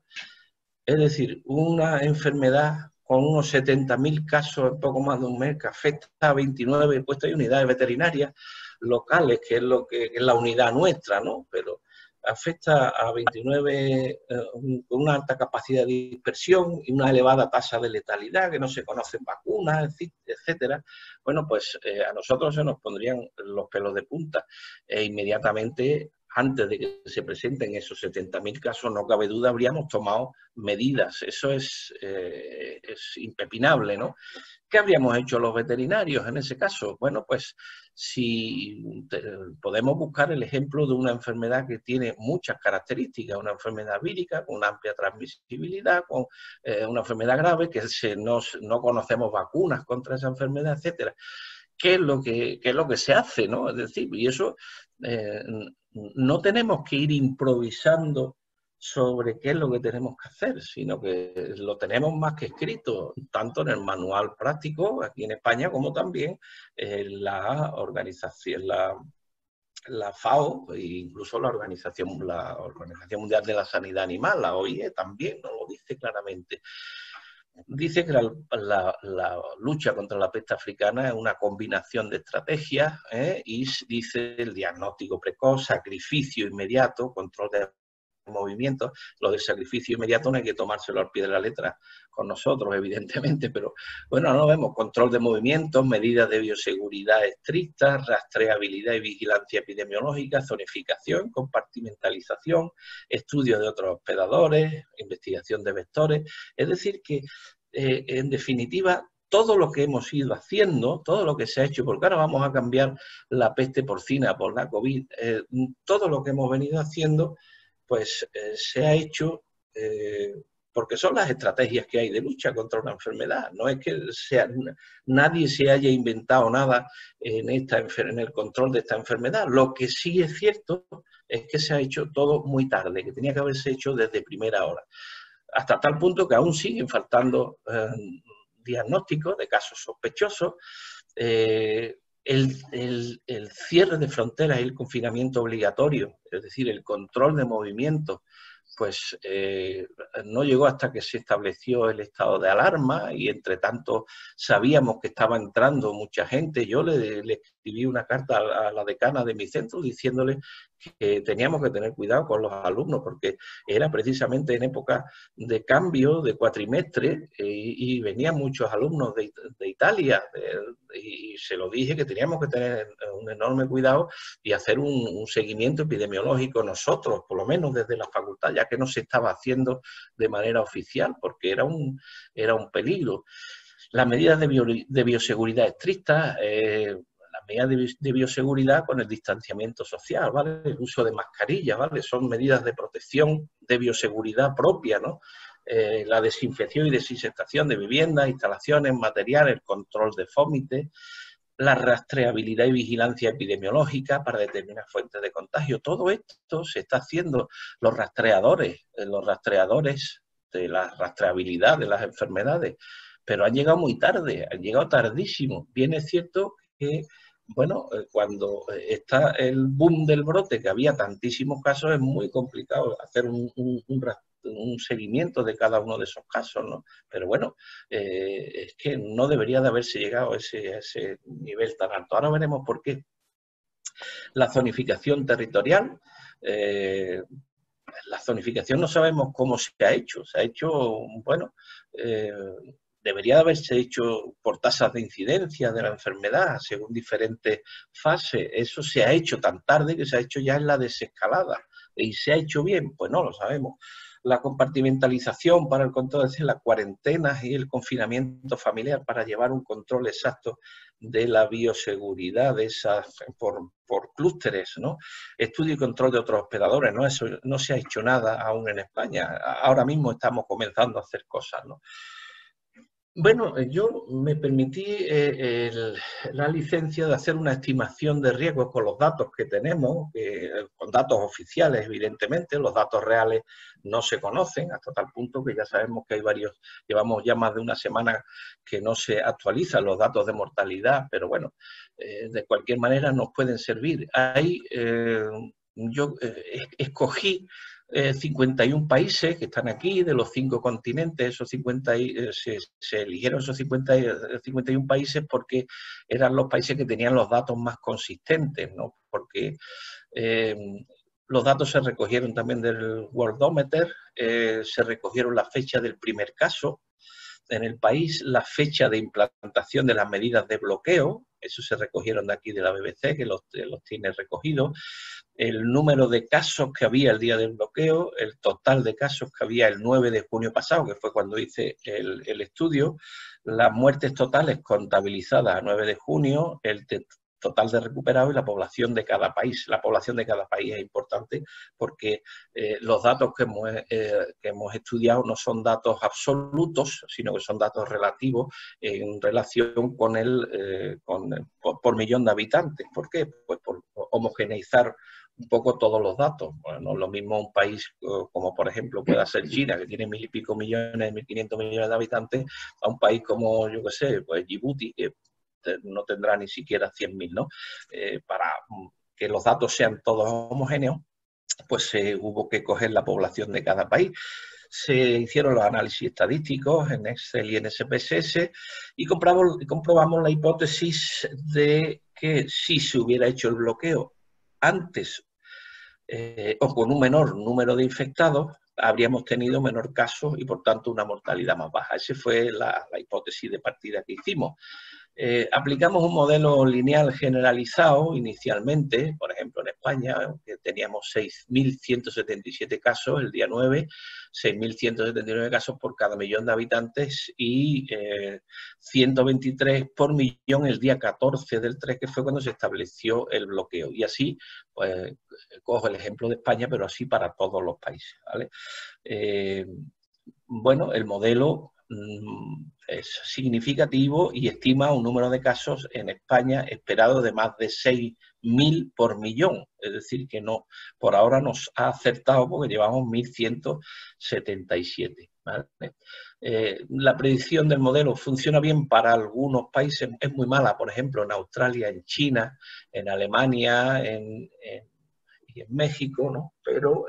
es decir, una enfermedad con unos 70.000 casos en poco más de un mes que afecta a 29 puestos y unidades veterinarias locales, que es la unidad nuestra, ¿no? Pero afecta a 29 con una alta capacidad de dispersión y una elevada tasa de letalidad, que no se conocen vacunas, etcétera. Bueno, pues a nosotros se nos pondrían los pelos de punta e inmediatamente, antes de que se presenten esos 70.000 casos, no cabe duda, habríamos tomado medidas. Eso es impepinable, ¿no? ¿Qué habríamos hecho los veterinarios en ese caso? Bueno, pues si podemos buscar el ejemplo de una enfermedad que tiene muchas características, una enfermedad vírica con una amplia transmisibilidad, con una enfermedad grave, que no conocemos vacunas contra esa enfermedad, etcétera. ¿Qué es lo que se hace, ¿no? Es decir, y eso no tenemos que ir improvisando sobre qué es lo que tenemos que hacer, sino que lo tenemos más que escrito, tanto en el manual práctico aquí en España como también en la organización, la FAO e incluso la Organización Mundial de la Sanidad Animal, la OIE, también nos lo dice claramente. dice que la lucha contra la peste africana es una combinación de estrategias, y dice el diagnóstico precoz, sacrificio inmediato, control de movimientos. Lo del sacrificio inmediato no hay que tomárselo al pie de la letra con nosotros, evidentemente, pero bueno, no lo vemos. Control de movimientos, medidas de bioseguridad estrictas, rastreabilidad y vigilancia epidemiológica, zonificación, compartimentalización, estudio de otros hospedadores, investigación de vectores. Es decir que, en definitiva, todo lo que hemos ido haciendo, todo lo que se ha hecho, porque ahora vamos a cambiar la peste porcina por la COVID, todo lo que hemos venido haciendo, pues se ha hecho porque son las estrategias que hay de lucha contra una enfermedad. No es que nadie se haya inventado nada en el control de esta enfermedad. Lo que sí es cierto es que se ha hecho todo muy tarde, que tenía que haberse hecho desde primera hora. Hasta tal punto que aún siguen faltando diagnósticos de casos sospechosos. El cierre de fronteras y el confinamiento obligatorio, es decir, el control de movimientos, pues no llegó hasta que se estableció el estado de alarma y entre tanto sabíamos que estaba entrando mucha gente. Yo le escribí una carta a la decana de mi centro diciéndole que teníamos que tener cuidado con los alumnos porque era precisamente en época de cambio, de cuatrimestre, y venían muchos alumnos de Italia y se lo dije que teníamos que tener un enorme cuidado y hacer un seguimiento epidemiológico nosotros, por lo menos desde la facultad, ya que no se estaba haciendo de manera oficial porque era un peligro. Las medidas de bioseguridad estrictas, las medidas de bioseguridad con el distanciamiento social, ¿vale? El uso de mascarillas, ¿vale? Son medidas de protección de bioseguridad propia, ¿no? La desinfección y desinfectación de viviendas, instalaciones, materiales, el control de fómites, la rastreabilidad y vigilancia epidemiológica para determinar fuentes de contagio. Todo esto se está haciendo. Los rastreadores de la rastreabilidad de las enfermedades, pero han llegado muy tarde, han llegado tardísimo. Bien es cierto que, bueno, cuando está el boom del brote, que había tantísimos casos, es muy complicado hacer un seguimiento de cada uno de esos casos, ¿no? Pero bueno, es que no debería de haberse llegado a ese nivel tan alto. Ahora veremos por qué. La zonificación territorial, la zonificación no sabemos cómo se ha hecho. Se ha hecho, bueno, debería de haberse hecho por tasas de incidencia de la enfermedad según diferentes fases. Eso se ha hecho tan tarde que se ha hecho ya en la desescalada. ¿Y se ha hecho bien? Pues no lo sabemos. La compartimentalización para el control de las cuarentenas y el confinamiento familiar para llevar un control exacto de la bioseguridad de esas por clústeres, ¿no? Estudio y control de otros hospedadores, ¿no? Eso no se ha hecho nada aún en España. Ahora mismo estamos comenzando a hacer cosas, ¿no? Bueno, yo me permití la licencia de hacer una estimación de riesgos con los datos que tenemos, con datos oficiales, evidentemente. Los datos reales no se conocen hasta tal punto que ya sabemos que hay varios, llevamos ya más de una semana que no se actualizan los datos de mortalidad, pero bueno, de cualquier manera nos pueden servir. Yo escogí 51 países que están aquí, de los 5 continentes, esos 50, se eligieron esos 51 países porque eran los países que tenían los datos más consistentes, ¿no? Porque los datos se recogieron también del Worldometer, se recogieron la fecha del primer caso en el país, la fecha de implantación de las medidas de bloqueo, eso se recogieron de aquí de la BBC, que los tiene recogidos, el número de casos que había el día del bloqueo, el total de casos que había el 9 de junio pasado, que fue cuando hice el estudio, las muertes totales contabilizadas a 9 de junio, el total de recuperados y la población de cada país. La población de cada país es importante porque los datos que hemos estudiado no son datos absolutos, sino que son datos relativos en relación con por millón de habitantes. ¿Por qué? Pues por homogeneizar un poco todos los datos. Bueno, no es lo mismo un país como por ejemplo pueda ser China, que tiene 1000 y pico millones, 1500 millones de habitantes, a un país como, yo qué sé, pues Djibouti, que no tendrá ni siquiera 100.000, ¿no? Para que los datos sean todos homogéneos, pues hubo que coger la población de cada país. se hicieron los análisis estadísticos en Excel y en SPSS y comprobamos la hipótesis de que si se hubiera hecho el bloqueo antes o con un menor número de infectados, habríamos tenido menor casos y por tanto una mortalidad más baja. Esa fue la hipótesis de partida que hicimos. Aplicamos un modelo lineal generalizado inicialmente, por ejemplo en España, que teníamos 6.177 casos el día 9, 6.179 casos por cada millón de habitantes y 123 por millón el día 14 del 3, que fue cuando se estableció el bloqueo. Y así, pues, cojo el ejemplo de España, pero así para todos los países, ¿vale? Bueno, el modelo es significativo y estima un número de casos en España esperado de más de 6.000 por millón. Es decir, que no, por ahora nos ha acertado porque llevamos 1.177. ¿Vale? La predicción del modelo funciona bien para algunos países, es muy mala, por ejemplo, en Australia, en China, en Alemania, y en México, ¿no? Pero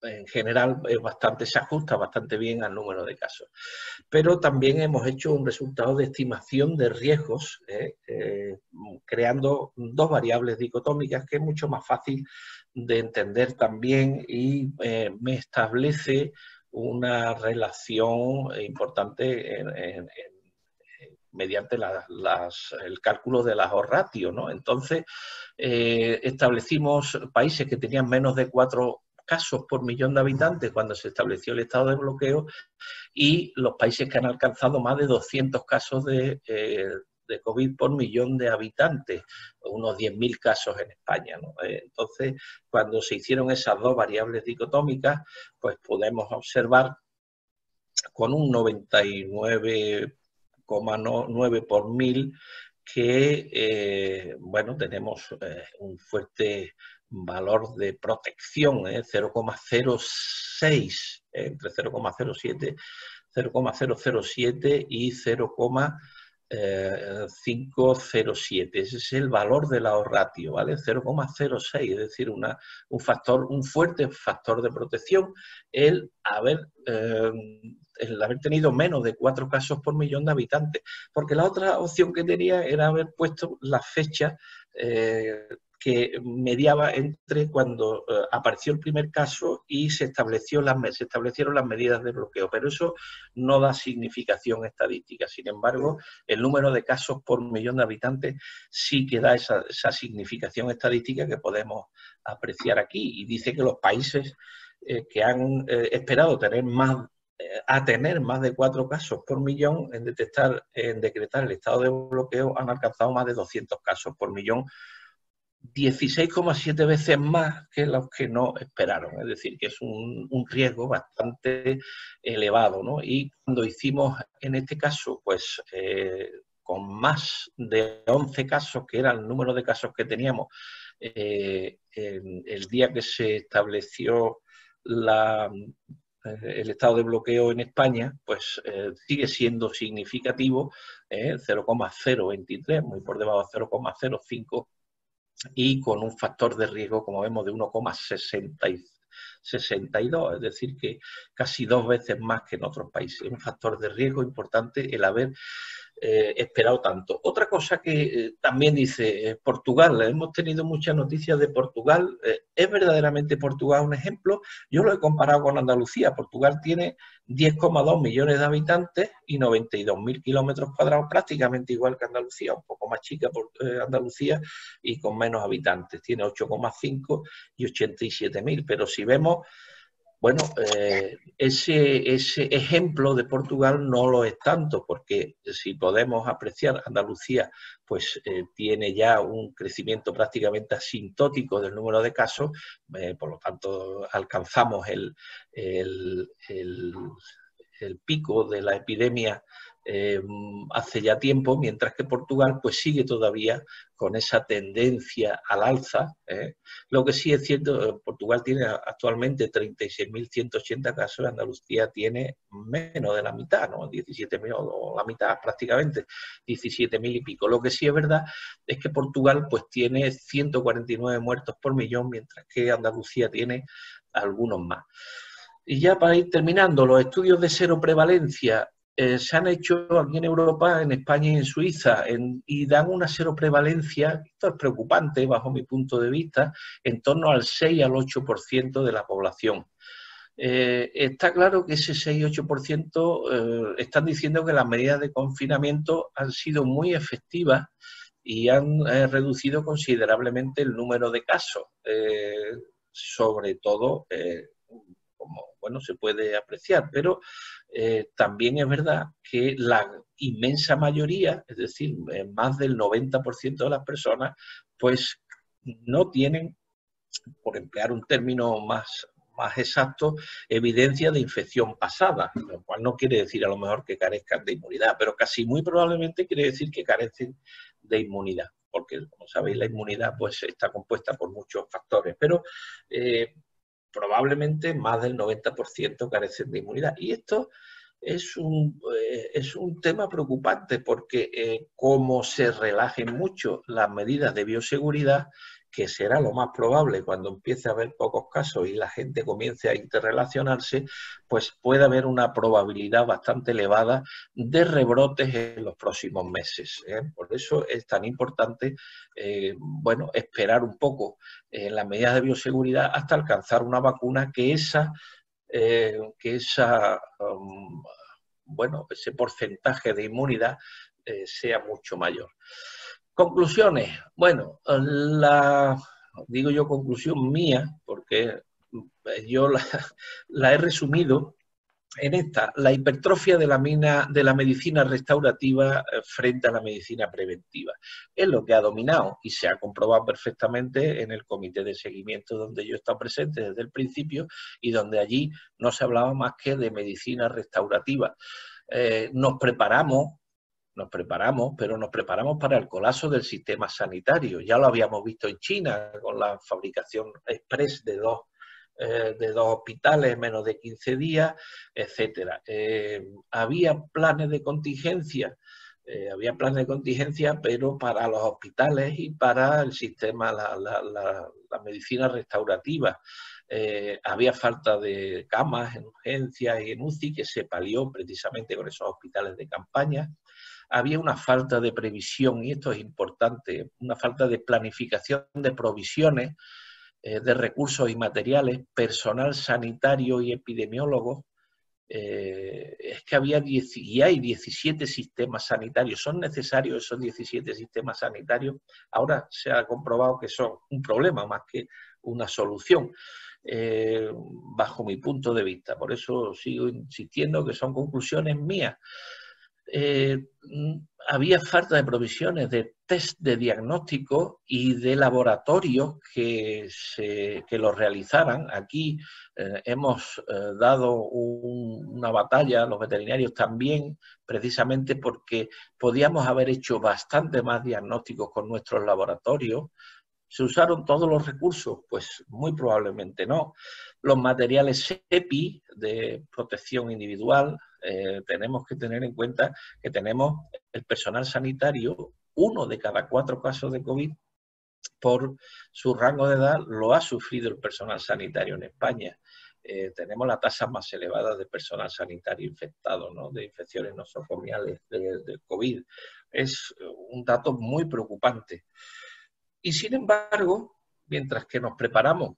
en general se ajusta bastante bien al número de casos. Pero también hemos hecho un resultado de estimación de riesgos, creando dos variables dicotómicas que es mucho más fácil de entender también y me establece una relación importante mediante el cálculo de las ratio, ¿no? Entonces, establecimos países que tenían menos de 4 casos por millón de habitantes cuando se estableció el estado de bloqueo y los países que han alcanzado más de 200 casos de COVID por millón de habitantes, unos 10.000 casos en España, ¿no? Entonces, cuando se hicieron esas dos variables dicotómicas, pues podemos observar con un 99,9 por mil que, bueno, tenemos un fuerte valor de protección, 0,06, entre 0,007 y 0,507. Ese es el valor de la ratio, ¿vale? 0,06, es decir, un fuerte factor de protección el haber tenido menos de 4 casos por millón de habitantes. Porque la otra opción que tenía era haber puesto la fecha que mediaba entre cuando apareció el primer caso y se establecieron las medidas de bloqueo, pero eso no da significación estadística. Sin embargo, el número de casos por millón de habitantes sí que da esa significación estadística que podemos apreciar aquí, y dice que los países que han esperado tener más de 4 casos por millón en decretar el estado de bloqueo han alcanzado más de 200 casos por millón, 16,7 veces más que los que no esperaron. Es decir, que es un riesgo bastante elevado, ¿no? Y cuando hicimos, en este caso, pues con más de 11 casos, que era el número de casos que teníamos el día que se estableció el estado de bloqueo en España, pues sigue siendo significativo, 0,023, muy por debajo de 0,05, y con un factor de riesgo, como vemos, de 1,62, es decir, que casi 2 veces más que en otros países. Un factor de riesgo importante el haber esperado tanto. Otra cosa que también dice Portugal, hemos tenido muchas noticias de Portugal. ¿Es verdaderamente Portugal un ejemplo? Yo lo he comparado con Andalucía. Portugal tiene 10,2 millones de habitantes y 92.000 kilómetros cuadrados, prácticamente igual que Andalucía, un poco más chica por Andalucía y con menos habitantes. Tiene 8,5 y 87.000, pero si vemos, bueno, ese ejemplo de Portugal no lo es tanto, porque si podemos apreciar, Andalucía pues tiene ya un crecimiento prácticamente asintótico del número de casos, por lo tanto alcanzamos el pico de la epidemia hace ya tiempo, mientras que Portugal pues sigue todavía con esa tendencia al alza. Lo que sí es cierto, Portugal tiene actualmente 36.180 casos, Andalucía tiene menos de la mitad, ¿no? 17.000 o la mitad prácticamente, 17.000 y pico. Lo que sí es verdad es que Portugal pues tiene 149 muertos por millón, mientras que Andalucía tiene algunos más. Y ya para ir terminando, los estudios de cero prevalencia se han hecho aquí en Europa, en España y en Suiza, y dan una cero prevalencia, esto es preocupante bajo mi punto de vista, en torno al 6 al 8% de la población. Está claro que ese 6-8% están diciendo que las medidas de confinamiento han sido muy efectivas y han reducido considerablemente el número de casos, sobre todo, como bueno, se puede apreciar, pero también es verdad que la inmensa mayoría, es decir, más del 90% de las personas, pues no tienen, por emplear un término más exacto, evidencia de infección pasada, lo cual no quiere decir a lo mejor que carezcan de inmunidad, pero casi muy probablemente quiere decir que carecen de inmunidad, porque como sabéis la inmunidad pues está compuesta por muchos factores, pero probablemente más del 90% carecen de inmunidad. Y esto es un tema preocupante porque como se relajen mucho las medidas de bioseguridad, que será lo más probable cuando empiece a haber pocos casos y la gente comience a interrelacionarse, pues puede haber una probabilidad bastante elevada de rebrotes en los próximos meses. Por eso es tan importante bueno, esperar un poco en las medidas de bioseguridad hasta alcanzar una vacuna bueno, ese porcentaje de inmunidad sea mucho mayor. Conclusiones. Bueno, digo yo conclusión mía, porque yo la he resumido en esta, la hipertrofia de la medicina restaurativa frente a la medicina preventiva. Es lo que ha dominado y se ha comprobado perfectamente en el comité de seguimiento donde yo he estado presente desde el principio y donde allí no se hablaba más que de medicina restaurativa. Nos preparamos, pero nos preparamos para el colapso del sistema sanitario. Ya lo habíamos visto en China con la fabricación express de dos hospitales en menos de 15 días, etcétera. Había planes de contingencia, pero para los hospitales y para el sistema, la medicina restaurativa. Había falta de camas en urgencias y en UCI que se palió precisamente con esos hospitales de campaña. Había una falta de previsión, y esto es importante, una falta de planificación de provisiones de recursos y materiales, personal sanitario y epidemiólogos. Es que había y hay 17 sistemas sanitarios. ¿Son necesarios esos 17 sistemas sanitarios? Ahora se ha comprobado que son un problema más que una solución, bajo mi punto de vista. Por eso sigo insistiendo que son conclusiones mías. Había falta de provisiones de test de diagnóstico y de laboratorios que los realizaran. Aquí hemos dado una batalla, los veterinarios también, precisamente porque podíamos haber hecho bastante más diagnósticos con nuestros laboratorios. ¿Se usaron todos los recursos? Pues muy probablemente no. Los materiales EPI de protección individual, tenemos que tener en cuenta que tenemos el personal sanitario, 1 de cada 4 casos de COVID, por su rango de edad, lo ha sufrido el personal sanitario en España. Tenemos la tasa más elevada de personal sanitario infectado, ¿no?, de infecciones nosocomiales del COVID. Es un dato muy preocupante. Y sin embargo, mientras que nos preparamos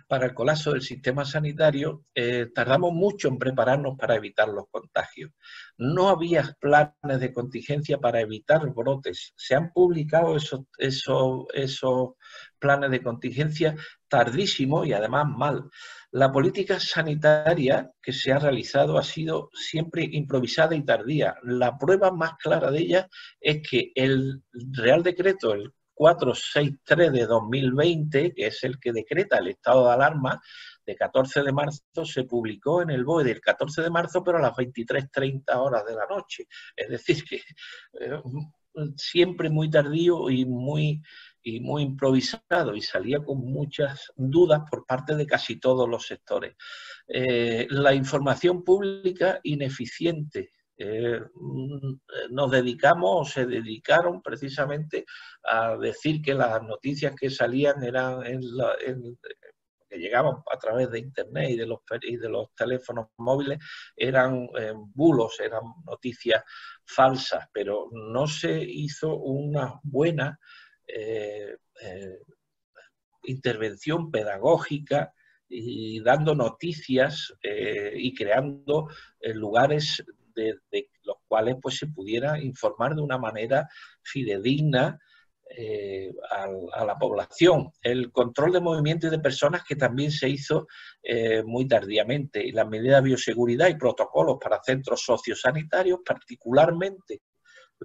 para el colapso del sistema sanitario, tardamos mucho en prepararnos para evitar los contagios. No había planes de contingencia para evitar brotes. Se han publicado esos planes de contingencia tardísimo y además mal. La política sanitaria que se ha realizado ha sido siempre improvisada y tardía. La prueba más clara de ella es que el Real Decreto, el 463 de 2020, que es el que decreta el estado de alarma, de 14 de marzo, se publicó en el BOE del 14 de marzo, pero a las 23:30 horas de la noche. Es decir, que siempre muy tardío y muy improvisado, y salía con muchas dudas por parte de casi todos los sectores. La información pública ineficiente. Nos dedicamos o se dedicaron precisamente a decir que las noticias que salían eran que llegaban a través de Internet y de los teléfonos móviles eran bulos, eran noticias falsas, pero no se hizo una buena intervención pedagógica y dando noticias y creando lugares de los cuales pues se pudiera informar de una manera fidedigna a la población. El control de movimiento y de personas, que también se hizo muy tardíamente, y las medidas de bioseguridad y protocolos para centros sociosanitarios, particularmente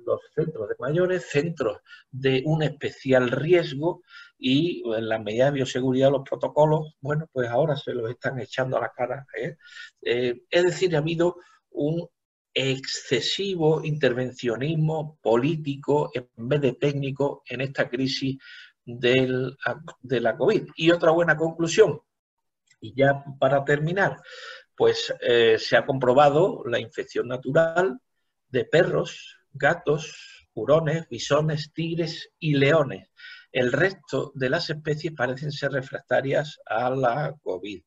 los centros de mayores, centros de un especial riesgo, y en las medidas de bioseguridad, los protocolos, bueno, pues ahora se los están echando a la cara. Es decir, ha habido un excesivo intervencionismo político en vez de técnico en esta crisis de la COVID. Y otra buena conclusión, y ya para terminar, pues se ha comprobado la infección natural de perros, gatos, hurones, bisones, tigres y leones. El resto de las especies parecen ser refractarias a la COVID.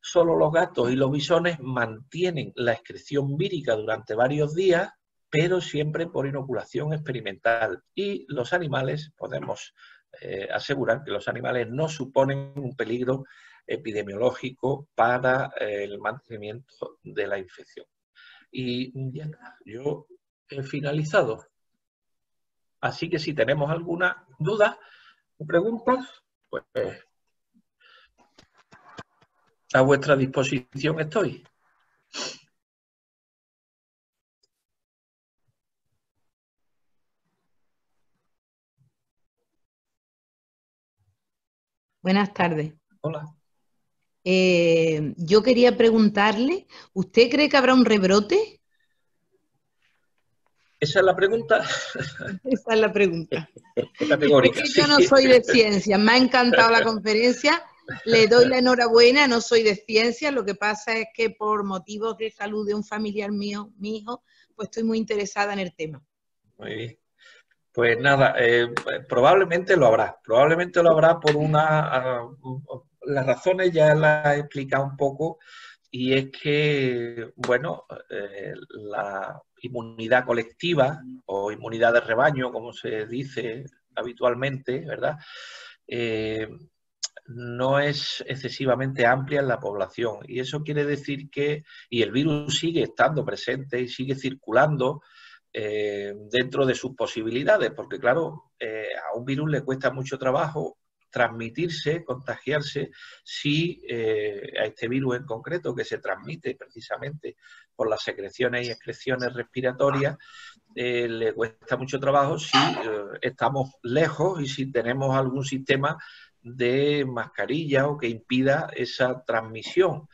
Solo los gatos y los bisones mantienen la excreción vírica durante varios días, pero siempre por inoculación experimental. Y los animales, podemos asegurar que los animales no suponen un peligro epidemiológico para el mantenimiento de la infección. Y ya yo he finalizado. Así que si tenemos alguna duda o preguntas, pues a vuestra disposición estoy. Buenas tardes. Hola. Yo quería preguntarle, ¿usted cree que habrá un rebrote? ¿Esa es la pregunta? Esa es la pregunta. Categórica, Es que yo no soy de ciencia, me ha encantado la conferencia, le doy la enhorabuena, no soy de ciencia, lo que pasa es que por motivos de salud de un familiar mío, mi hijo, pues estoy muy interesada en el tema. Muy bien. Pues nada, probablemente lo habrá por las razones ya las he explicado un poco, y es que, bueno, la inmunidad colectiva o inmunidad de rebaño, como se dice habitualmente, ¿verdad? No es excesivamente amplia en la población, y eso quiere decir que, y el virus sigue estando presente y sigue circulando dentro de sus posibilidades, porque claro, a un virus le cuesta mucho trabajo transmitirse, contagiarse, si a este virus en concreto, que se transmite precisamente por las secreciones y excreciones respiratorias, le cuesta mucho trabajo si estamos lejos y si tenemos algún sistema de mascarilla o que impida esa transmisión.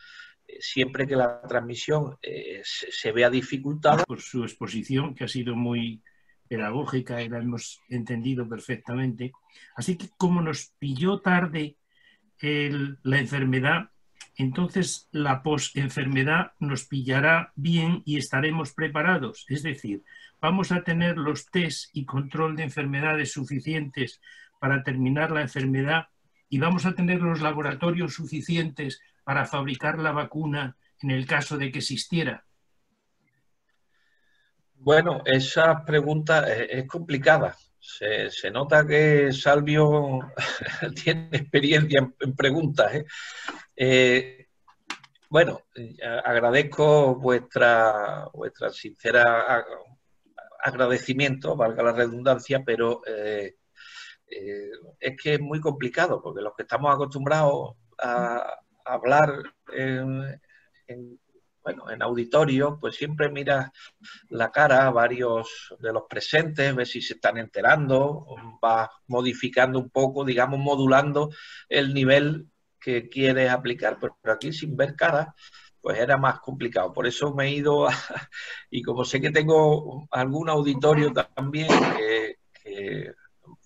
Siempre que la transmisión se vea dificultada. Por su exposición, que ha sido muy pedagógica y la hemos entendido perfectamente. Así que como nos pilló tarde la enfermedad, entonces la posenfermedad nos pillará bien y estaremos preparados. Es decir, vamos a tener los test y control de enfermedades suficientes para terminar la enfermedad, y vamos a tener los laboratorios suficientes para fabricar la vacuna en el caso de que existiera. Bueno, esa pregunta es complicada. Se nota que Salvio tiene experiencia en preguntas. Bueno, agradezco vuestra sincera agradecimiento, valga la redundancia, pero es que es muy complicado, porque los que estamos acostumbrados a hablar en auditorio, pues siempre miras la cara a varios de los presentes, ves si se están enterando, vas modificando un poco, digamos, modulando el nivel que quieres aplicar, pero aquí sin ver cara, pues era más complicado. Por eso me he ido y como sé que tengo algún auditorio también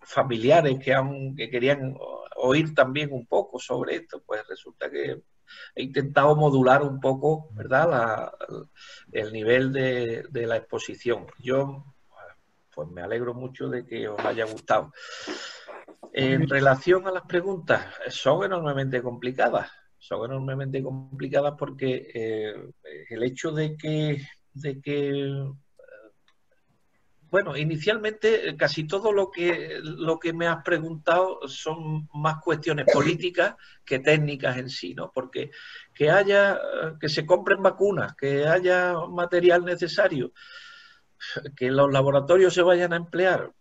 familiares que querían oír también un poco sobre esto, pues resulta que he intentado modular un poco, ¿verdad?, el nivel de la exposición. Yo, pues me alegro mucho de que os haya gustado. En relación a las preguntas, son enormemente complicadas. Son enormemente complicadas porque el hecho de que bueno, inicialmente casi todo lo que me has preguntado son más cuestiones políticas que técnicas en sí, ¿no? Porque que se compren vacunas, que haya material necesario, que los laboratorios se vayan a emplear,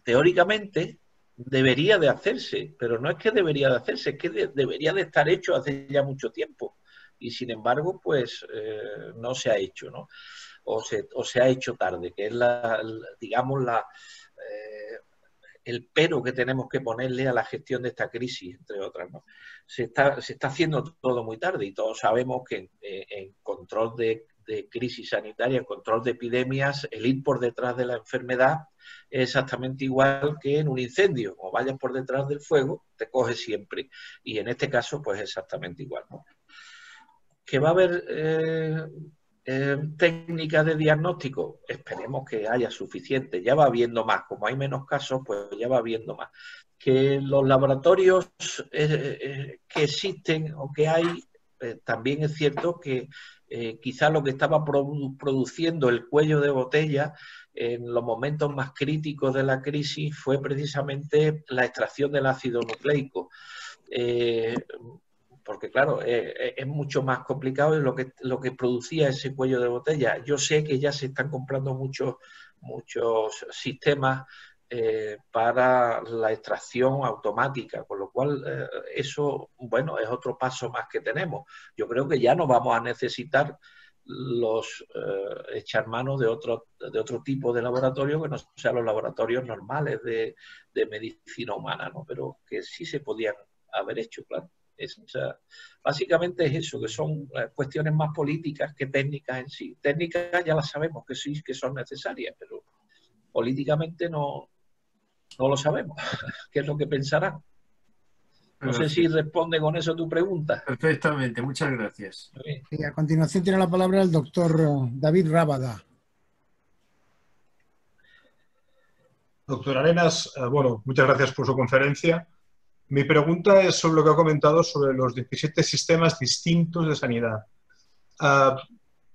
teóricamente debería de hacerse, pero no es que debería de hacerse, es que debería de estar hecho hace ya mucho tiempo. Y sin embargo, pues no se ha hecho, ¿no? O se ha hecho tarde, que es digamos, el pero que tenemos que ponerle a la gestión de esta crisis, entre otras, ¿no? Se está haciendo todo muy tarde y todos sabemos que en control de crisis sanitaria, en control de epidemias, el ir por detrás de la enfermedad es exactamente igual que en un incendio. O vayas por detrás del fuego, te coge siempre. Y en este caso, pues exactamente igual, ¿no? Que va a haber técnicas de diagnóstico, esperemos que haya suficiente, ya va habiendo más, como hay menos casos, pues ya va habiendo más. Que los laboratorios que existen o que hay, también es cierto que quizá lo que estaba produciendo el cuello de botella en los momentos más críticos de la crisis fue precisamente la extracción del ácido nucleico. Porque claro, es mucho más complicado de lo que producía ese cuello de botella. Yo sé que ya se están comprando muchos sistemas para la extracción automática, con lo cual eso, bueno, es otro paso más que tenemos. Yo creo que ya no vamos a necesitar echar mano de otro tipo de laboratorio que no sean los laboratorios normales de medicina humana, ¿no? Pero que sí se podían haber hecho, claro. Básicamente es eso, que son cuestiones más políticas que técnicas en sí. Técnicas ya las sabemos que sí, que son necesarias, pero políticamente no lo sabemos. ¿Qué es lo que pensarán? No sé si responde con eso tu pregunta. Perfectamente, muchas gracias. Y a continuación tiene la palabra el doctor David Rábada. Doctor Arenas, bueno, muchas gracias por su conferencia. Mi pregunta es sobre lo que ha comentado sobre los 17 sistemas distintos de sanidad.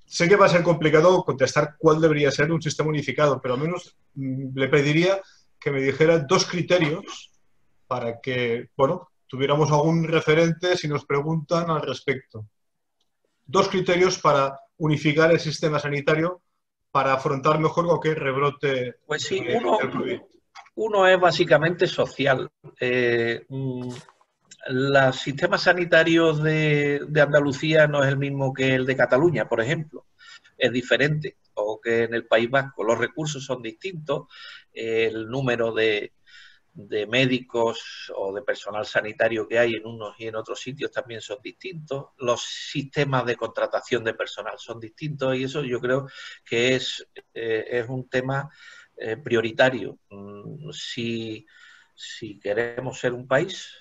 Sé que va a ser complicado contestar cuál debería ser un sistema unificado, pero al menos le pediría que me dijera 2 criterios para que, bueno, tuviéramos algún referente si nos preguntan al respecto. 2 criterios para unificar el sistema sanitario para afrontar mejor cualquier rebrote pues sí, del COVID. Uno es básicamente social. El sistema sanitario de Andalucía no es el mismo que el de Cataluña, por ejemplo. Es diferente. O que en el País Vasco los recursos son distintos, el número de médicos o de personal sanitario que hay en unos y en otros sitios también son distintos, los sistemas de contratación de personal son distintos y eso yo creo que es un tema prioritario. Si queremos ser un país,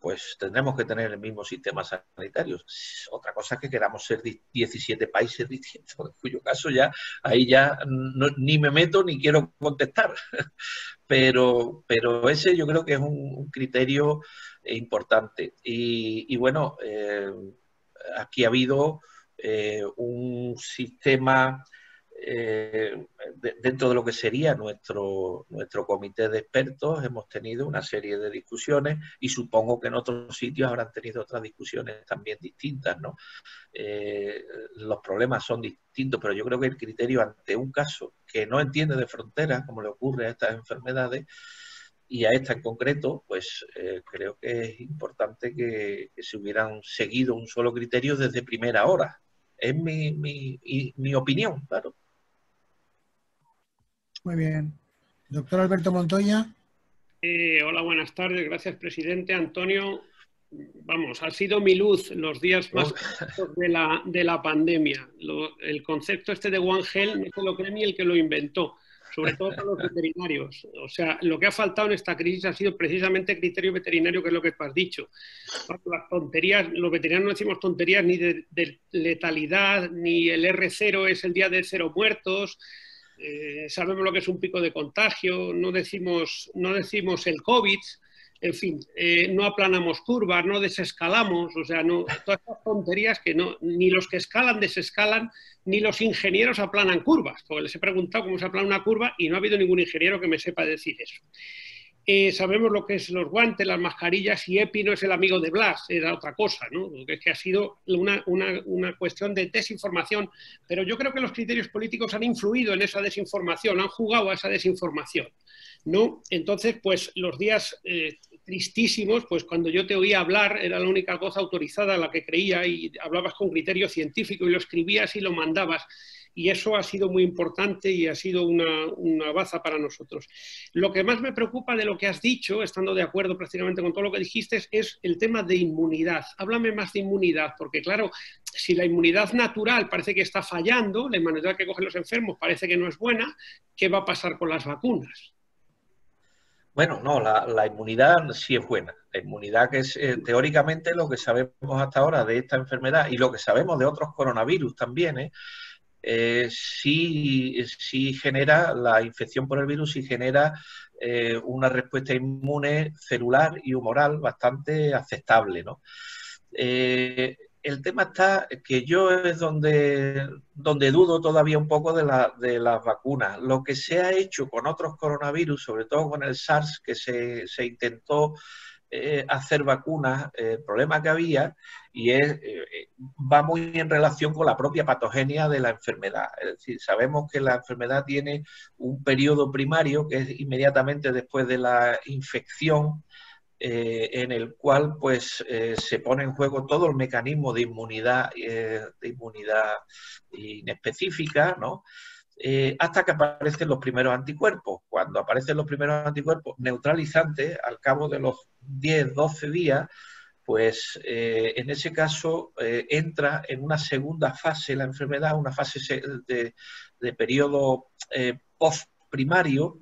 pues tendremos que tener el mismo sistema sanitario. Otra cosa es que queramos ser 17 países distintos, en cuyo caso ahí ni me meto ni quiero contestar. Pero ese yo creo que es un criterio importante. Y bueno, aquí ha habido un sistema dentro de lo que sería nuestro comité de expertos. Hemos tenido una serie de discusiones y supongo que en otros sitios habrán tenido otras discusiones también distintas, ¿no? Los problemas son distintos, pero yo creo que el criterio ante un caso que no entiende de fronteras, como le ocurre a estas enfermedades y a esta en concreto, pues creo que es importante que se hubieran seguido un solo criterio desde primera hora. Es mi opinión, claro. Muy bien. Doctor Alberto Montoya. Hola, buenas tardes. Gracias, presidente. Antonio, vamos, ha sido mi luz los días más de la pandemia. El concepto este de One Health no se lo cree ni el que lo inventó, sobre todo para los veterinarios. O sea, lo que ha faltado en esta crisis ha sido precisamente criterio veterinario, que es lo que tú has dicho. Las tonterías, los veterinarios no decimos tonterías ni de letalidad, ni el R0 es el día de 0 muertos. sabemos lo que es un pico de contagio, no decimos el COVID, en fin, no aplanamos curvas, no desescalamos, o sea, no, todas estas tonterías que no, ni los que escalan desescalan, ni los ingenieros aplanan curvas, porque les he preguntado cómo se aplana una curva y no ha habido ningún ingeniero que me sepa decir eso. Sabemos lo que es los guantes, las mascarillas, y EPI no es el amigo de Blas, era otra cosa, ¿no? Porque es que ha sido una cuestión de desinformación, pero yo creo que los criterios políticos han influido en esa desinformación, han jugado a esa desinformación, ¿no? Entonces, pues los días tristísimos, pues cuando yo te oía hablar era la única cosa autorizada a la que creía y hablabas con criterio científico y lo escribías y lo mandabas. Y eso ha sido muy importante y ha sido una baza para nosotros. Lo que más me preocupa de lo que has dicho, estando de acuerdo prácticamente con todo lo que dijiste, es el tema de inmunidad. Háblame más de inmunidad, porque claro, si la inmunidad natural parece que está fallando, la inmunidad que cogen los enfermos parece que no es buena, ¿qué va a pasar con las vacunas? Bueno, no, la inmunidad sí es buena. La inmunidad, que es teóricamente lo que sabemos hasta ahora de esta enfermedad y lo que sabemos de otros coronavirus también, sí genera la infección por el virus, sí genera una respuesta inmune celular y humoral bastante aceptable, ¿no? El tema está que yo es donde dudo todavía un poco de las vacunas. Lo que se ha hecho con otros coronavirus, sobre todo con el SARS, que se intentó hacer vacunas, el problema que había va muy en relación con la propia patogenia de la enfermedad. Es decir, sabemos que la enfermedad tiene un periodo primario, que es inmediatamente después de la infección, en el cual pues se pone en juego todo el mecanismo de inmunidad inespecífica, ¿no? Hasta que aparecen los primeros anticuerpos. Cuando aparecen los primeros anticuerpos neutralizantes, al cabo de los 10, 12 días, pues en ese caso entra en una segunda fase la enfermedad, una fase de periodo postprimario,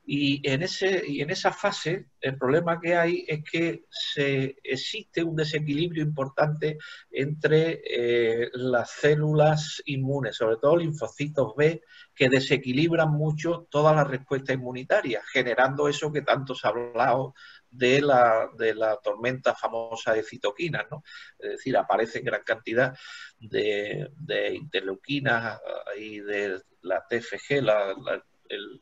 y en esa fase el problema que hay es que existe un desequilibrio importante entre las células inmunes, sobre todo linfocitos B, que desequilibran mucho toda la respuesta inmunitaria, generando eso que tanto se ha hablado de la tormenta famosa de citoquinas, ¿no? Es decir, aparece gran cantidad de interleuquinas y de la TFG, el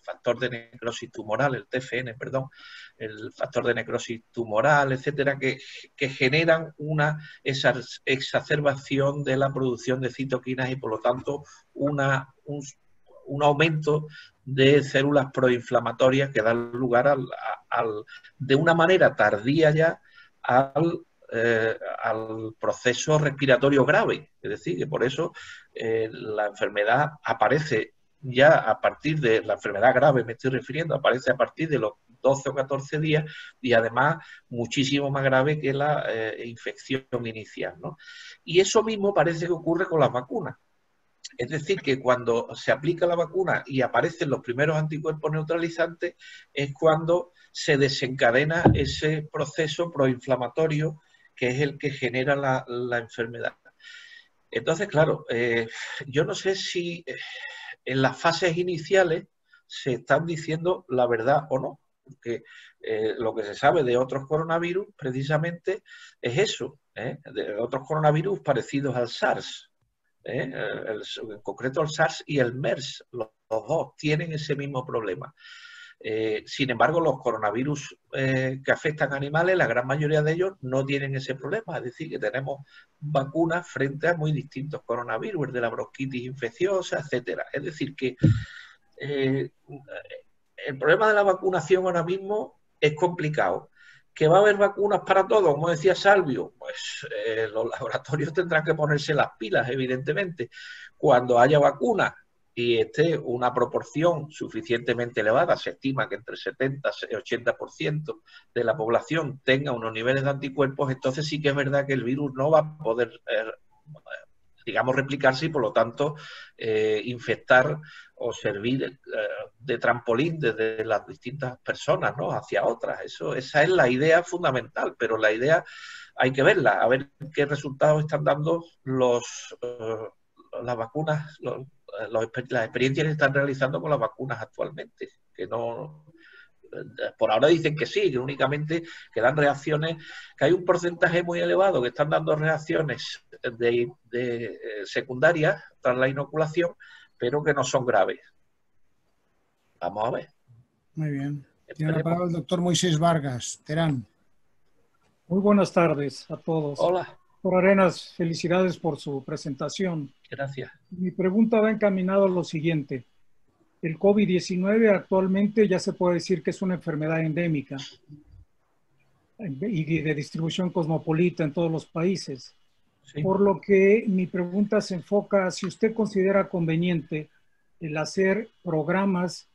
factor de necrosis tumoral, el TFN, perdón, el factor de necrosis tumoral, etcétera, que generan una exacerbación de la producción de citoquinas y, por lo tanto, un aumento de células proinflamatorias que dan lugar de una manera tardía ya al proceso respiratorio grave. Es decir, que por eso la enfermedad aparece ya a partir de la enfermedad grave, me estoy refiriendo, aparece a partir de los 12 o 14 días y además muchísimo más grave que la infección inicial, ¿no? Y eso mismo parece que ocurre con las vacunas. Es decir, que cuando se aplica la vacuna y aparecen los primeros anticuerpos neutralizantes es cuando se desencadena ese proceso proinflamatorio que es el que genera la enfermedad. Entonces, claro, yo no sé si en las fases iniciales se están diciendo la verdad o no, porque lo que se sabe de otros coronavirus precisamente es eso, de otros coronavirus parecidos al SARS. En concreto el SARS y el MERS, los dos tienen ese mismo problema. Sin embargo, los coronavirus que afectan a animales, la gran mayoría de ellos no tienen ese problema. Es decir, que tenemos vacunas frente a muy distintos coronavirus, el de la bronquitis infecciosa, etcétera. Es decir, que el problema de la vacunación ahora mismo es complicado. ¿Que va a haber vacunas para todos? Como decía Salvio, pues los laboratorios tendrán que ponerse las pilas, evidentemente. Cuando haya vacunas y esté una proporción suficientemente elevada, se estima que entre 70 y 80% de la población tenga unos niveles de anticuerpos, entonces sí que es verdad que el virus no va a poder, digamos, replicarse y por lo tanto infectar o servir de trampolín desde las distintas personas, ¿no?, hacia otras. Esa es la idea fundamental, pero la idea hay que verla, a ver qué resultados están dando los las vacunas, las experiencias se están realizando con las vacunas actualmente, que no... Por ahora dicen que sí, que únicamente que dan reacciones, que hay un porcentaje muy elevado que están dando reacciones secundarias tras la inoculación, pero que no son graves. Vamos a ver. Muy bien. Tiene la palabra el doctor Moisés Vargas, Terán. Muy buenas tardes a todos. Hola. Doctor Arenas, felicidades por su presentación. Gracias. Mi pregunta va encaminada a lo siguiente. El COVID-19 actualmente ya se puede decir que es una enfermedad endémica y de distribución cosmopolita en todos los países. Sí. Por lo que mi pregunta se enfoca si usted considera conveniente el hacer programas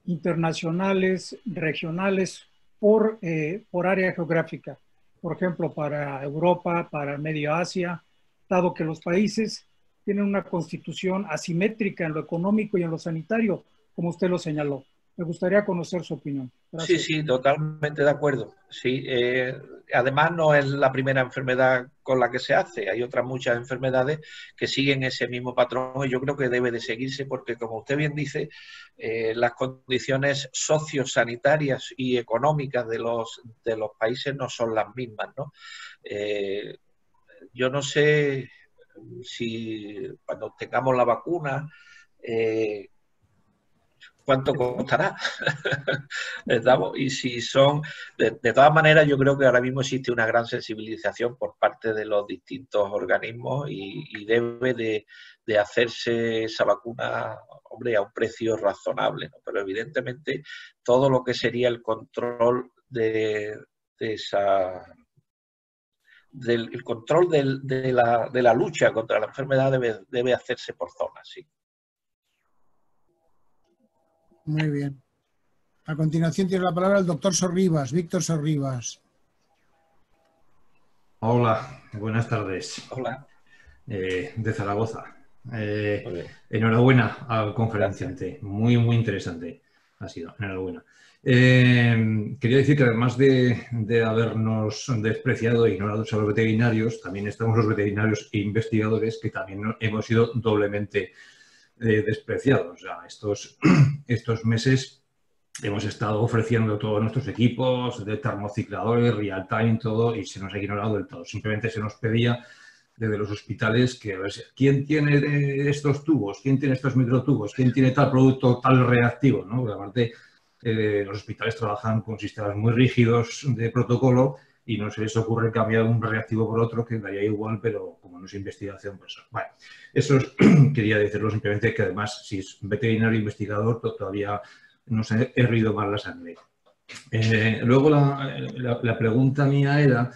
internacionales, regionales, por área geográfica. Por ejemplo, para Europa, para Medio Asia, dado que los países tienen una constitución asimétrica en lo económico y en lo sanitario, como usted lo señaló. Me gustaría conocer su opinión. Gracias. Sí, totalmente de acuerdo. Sí, además no es la primera enfermedad con la que se hace. Hay otras muchas enfermedades que siguen ese mismo patrón y yo creo que debe de seguirse porque, como usted bien dice, las condiciones sociosanitarias y económicas de los países no son las mismas, ¿no? Yo no sé si cuando tengamos la vacuna, ¿cuánto costará? Y si son... De todas maneras, yo creo que ahora mismo existe una gran sensibilización por parte de los distintos organismos y debe de hacerse esa vacuna, hombre, a un precio razonable, ¿no? Pero evidentemente todo lo que sería el control de la lucha contra la enfermedad debe hacerse por zonas, sí. Muy bien. A continuación tiene la palabra el doctor Sorribas, Víctor Sorribas. Hola, buenas tardes. Hola. De Zaragoza. Enhorabuena al conferenciante. Muy interesante ha sido. Enhorabuena. Quería decir que además de habernos despreciado e ignorado a los veterinarios, también estamos los veterinarios e investigadores que también hemos sido doblemente despreciados. O sea, estos meses hemos estado ofreciendo todos nuestros equipos de termocicladores, real time, todo, y se nos ha ignorado del todo. Simplemente se nos pedía desde los hospitales que a ver, ¿quién tiene estos tubos? ¿Quién tiene estos microtubos? ¿Quién tiene tal producto tal reactivo? ¿No? Porque aparte, los hospitales trabajan con sistemas muy rígidos de protocolo y no se les ocurre cambiar un reactivo por otro que daría igual, pero como no es investigación, pues bueno, eso quería decirlo simplemente, que además si es veterinario investigador todavía nos ha hervido más la sangre. Luego la pregunta mía era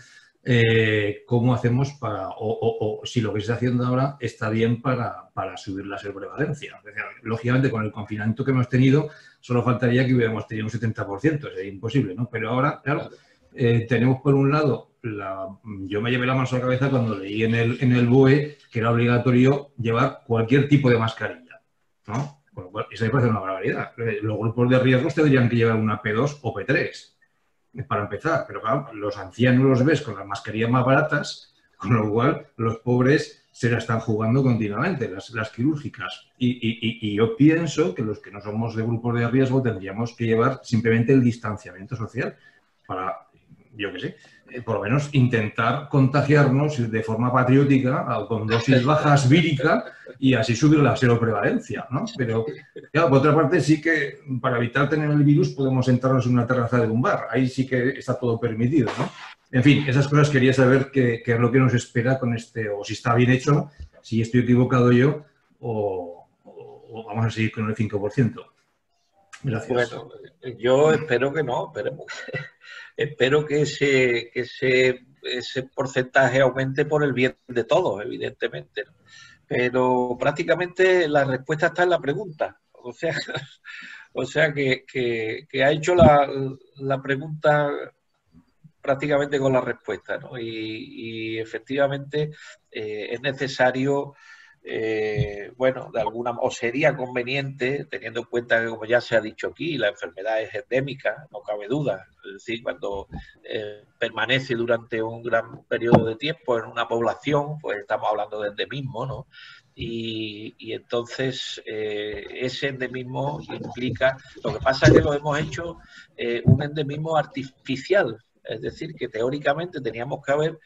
cómo hacemos para, o si lo que se está haciendo ahora está bien para subir la prevalencia. Lógicamente, con el confinamiento que hemos tenido, solo faltaría que hubiéramos tenido un 70%, sería imposible, ¿no? Pero ahora, claro, tenemos por un lado, yo me llevé la mano a la cabeza cuando leí en el BOE que era obligatorio llevar cualquier tipo de mascarilla, ¿no? Con lo cual, eso me parece una barbaridad. Los grupos de riesgos tendrían que llevar una P2 o P3 para empezar, pero claro, los ancianos los ves con las mascarillas más baratas, con lo cual los pobres se la están jugando continuamente, las quirúrgicas. Y yo pienso que los que no somos de grupos de riesgo tendríamos que llevar simplemente el distanciamiento social para, yo qué sé, por lo menos intentar contagiarnos de forma patriótica con dosis bajas vírica y así subir la seroprevalencia, ¿no? Pero, claro, por otra parte, sí que para evitar tener el virus podemos sentarnos en una terraza de un bar. Ahí sí que está todo permitido, ¿no? En fin, esas cosas quería saber qué es lo que nos espera con este, o si está bien hecho, si estoy equivocado yo, o vamos a seguir con el 5%. Gracias. Bueno, yo espero que no, esperemos. Espero que ese porcentaje aumente por el bien de todos, evidentemente, ¿no? Pero prácticamente la respuesta está en la pregunta. O sea que ha hecho la pregunta prácticamente con la respuesta, ¿no? Y efectivamente es necesario, bueno, de alguna, o sería conveniente, teniendo en cuenta que, como ya se ha dicho aquí, la enfermedad es endémica, no cabe duda. Es decir, cuando permanece durante un gran periodo de tiempo en una población, pues estamos hablando de endemismo, ¿no? y entonces ese endemismo implica, lo que pasa es que lo hemos hecho un endemismo artificial, es decir, que teóricamente teníamos que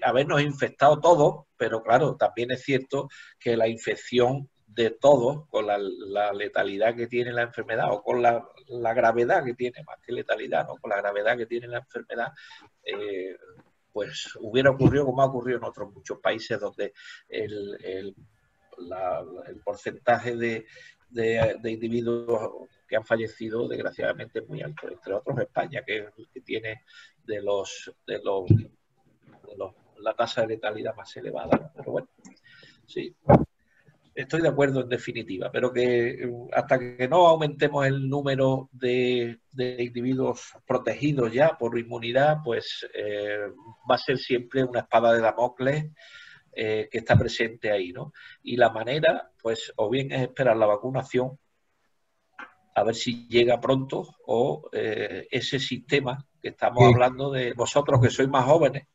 habernos infectado todos, pero claro, también es cierto que la infección de todos, con la letalidad que tiene la enfermedad, o con la gravedad que tiene, más que letalidad, ¿no? Con la gravedad que tiene la enfermedad, pues hubiera ocurrido como ha ocurrido en otros muchos países donde el porcentaje de individuos que han fallecido desgraciadamente es muy alto, entre otros España, que tiene la tasa de letalidad más elevada, ¿no? Pero bueno, sí, estoy de acuerdo en definitiva, pero que hasta que no aumentemos el número de individuos protegidos ya por inmunidad, pues va a ser siempre una espada de Damocles que está presente ahí, ¿no? Y la manera, pues, o bien es esperar la vacunación, a ver si llega pronto, o ese sistema que estamos hablando de vosotros que sois más jóvenes,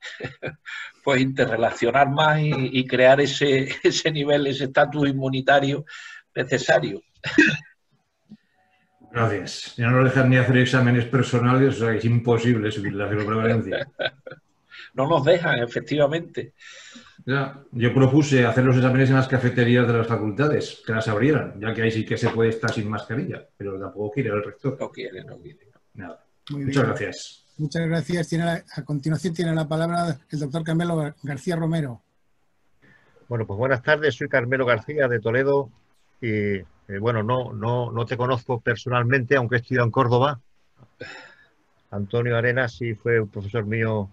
pues interrelacionar más y crear ese nivel, ese estatus inmunitario necesario. Gracias. Ya no dejan ni hacer exámenes personales, o sea, es imposible subir la seroprevalencia. No nos dejan, efectivamente. Ya, yo propuse hacer los exámenes en las cafeterías de las facultades, que las abrieran, ya que ahí sí que se puede estar sin mascarilla, pero tampoco quiere el rector. No quiere. Nada. Muy Muchas bien. gracias. Muchas gracias. A continuación tiene la palabra el doctor Carmelo García Romero. Bueno, pues buenas tardes. Soy Carmelo García de Toledo y bueno, no te conozco personalmente, aunque he estudiado en Córdoba. Antonio Arenas sí fue un profesor mío.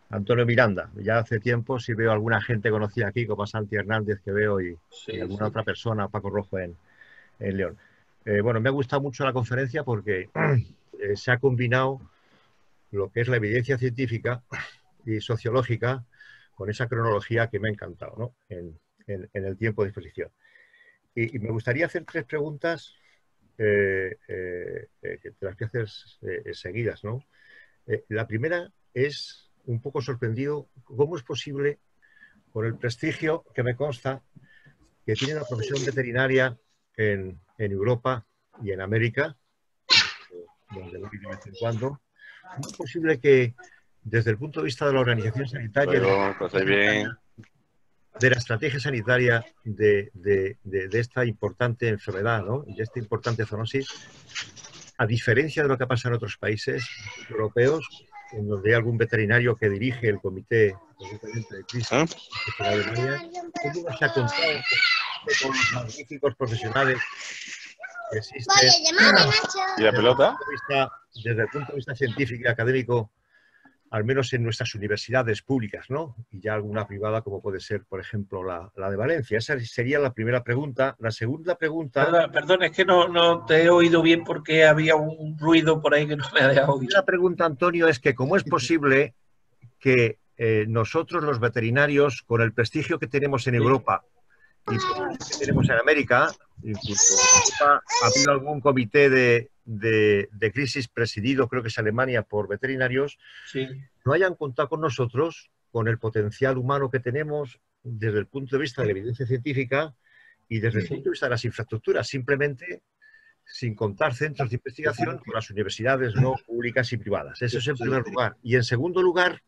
Antonio Miranda, ya hace tiempo si veo alguna gente conocida aquí, como Santi Hernández que veo y alguna otra persona, Paco Rojo en León. Bueno, me ha gustado mucho la conferencia porque se ha combinado lo que es la evidencia científica y sociológica con esa cronología que me ha encantado, ¿no? en el tiempo de exposición. Y me gustaría hacer 3 preguntas que te las voy a hacer seguidas, ¿no? La primera es un poco sorprendido, ¿cómo es posible, con el prestigio que me consta que tiene la profesión veterinaria en Europa y en América, donde voy de vez en cuando, ¿cómo es posible que desde el punto de vista de la organización sanitaria, de la estrategia sanitaria de esta importante enfermedad, ¿no? Y de esta importante zoonosis, a diferencia de lo que pasa en otros países europeos, en donde hay algún veterinario que dirige el comité de crisis en Alemania, ¿cómo se ha contado con los magníficos profesionales que existen ¿Y la pelota? desde el punto de vista científico y académico, al menos en nuestras universidades públicas, ¿no? Y ya alguna privada, como puede ser, por ejemplo, la de Valencia? Esa sería la primera pregunta. La segunda pregunta... Perdón, es que no te he oído bien porque había un ruido por ahí que no me ha dejado oír. La pregunta, Antonio, es que ¿cómo es posible que nosotros, los veterinarios, con el prestigio que tenemos en Europa y que tenemos en América, incluso en Europa ha habido algún comité de crisis presidido, creo que es Alemania, por veterinarios, no hayan contado con nosotros, con el potencial humano que tenemos desde el punto de vista de la evidencia científica y desde el punto de vista de las infraestructuras, simplemente sin contar centros de investigación con las universidades no públicas y privadas? Eso es en primer lugar. Y en segundo lugar,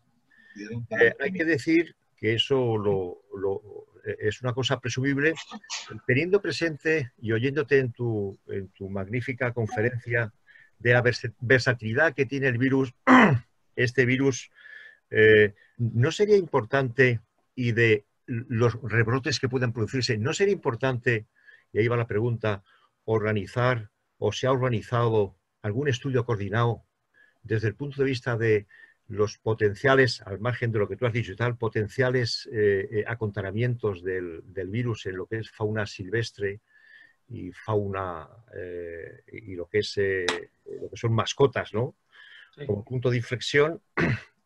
hay que decir que eso es una cosa presumible, teniendo presente y oyéndote en tu magnífica conferencia de la versatilidad que tiene el virus, este virus, ¿no sería importante, y de los rebrotes que pueden producirse, no sería importante, y ahí va la pregunta, organizar o se ha organizado algún estudio coordinado desde el punto de vista de los potenciales, al margen de lo que tú has dicho y tal, potenciales acontaminamientos del virus en lo que es fauna silvestre y fauna y lo que son mascotas, ¿no? Sí. Como punto de inflexión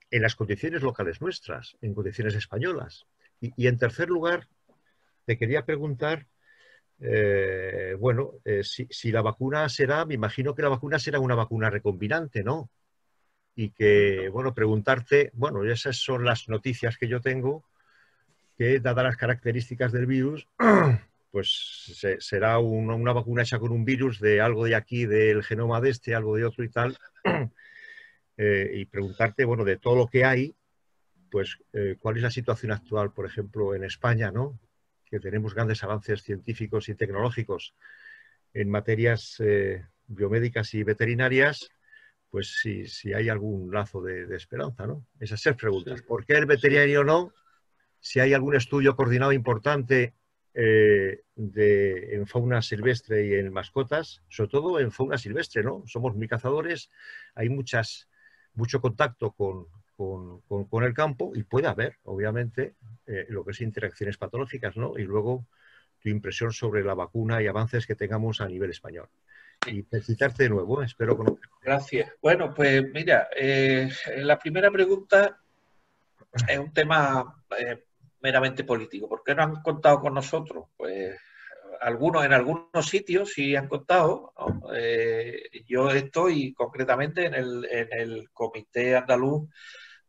en las condiciones locales nuestras, en condiciones españolas. Y en tercer lugar, te quería preguntar, si la vacuna será, me imagino que la vacuna será una vacuna recombinante, ¿no? Y que, bueno, preguntarte, bueno, esas son las noticias que yo tengo, que, dadas las características del virus, pues será una vacuna hecha con un virus de algo de aquí, del genoma de este, algo de otro y tal, y preguntarte, bueno, de todo lo que hay, pues cuál es la situación actual, por ejemplo, en España, ¿no? Que tenemos grandes avances científicos y tecnológicos en materias biomédicas y veterinarias, pues si hay algún lazo de esperanza, ¿no? Esas 6 preguntas. Sí. ¿Por qué el veterinario no? Si hay algún estudio coordinado importante en fauna silvestre y en mascotas, sobre todo en fauna silvestre, ¿no? Somos muy cazadores, hay mucho contacto con el campo y puede haber, obviamente, lo que es interacciones patológicas, ¿no? Y luego tu impresión sobre la vacuna y avances que tengamos a nivel español. Y felicitarte de nuevo, espero conocerte. Gracias. Bueno, pues mira, la primera pregunta es un tema meramente político. ¿Por qué no han contado con nosotros? Pues en algunos sitios sí han contado, ¿no? Yo estoy concretamente en el Comité Andaluz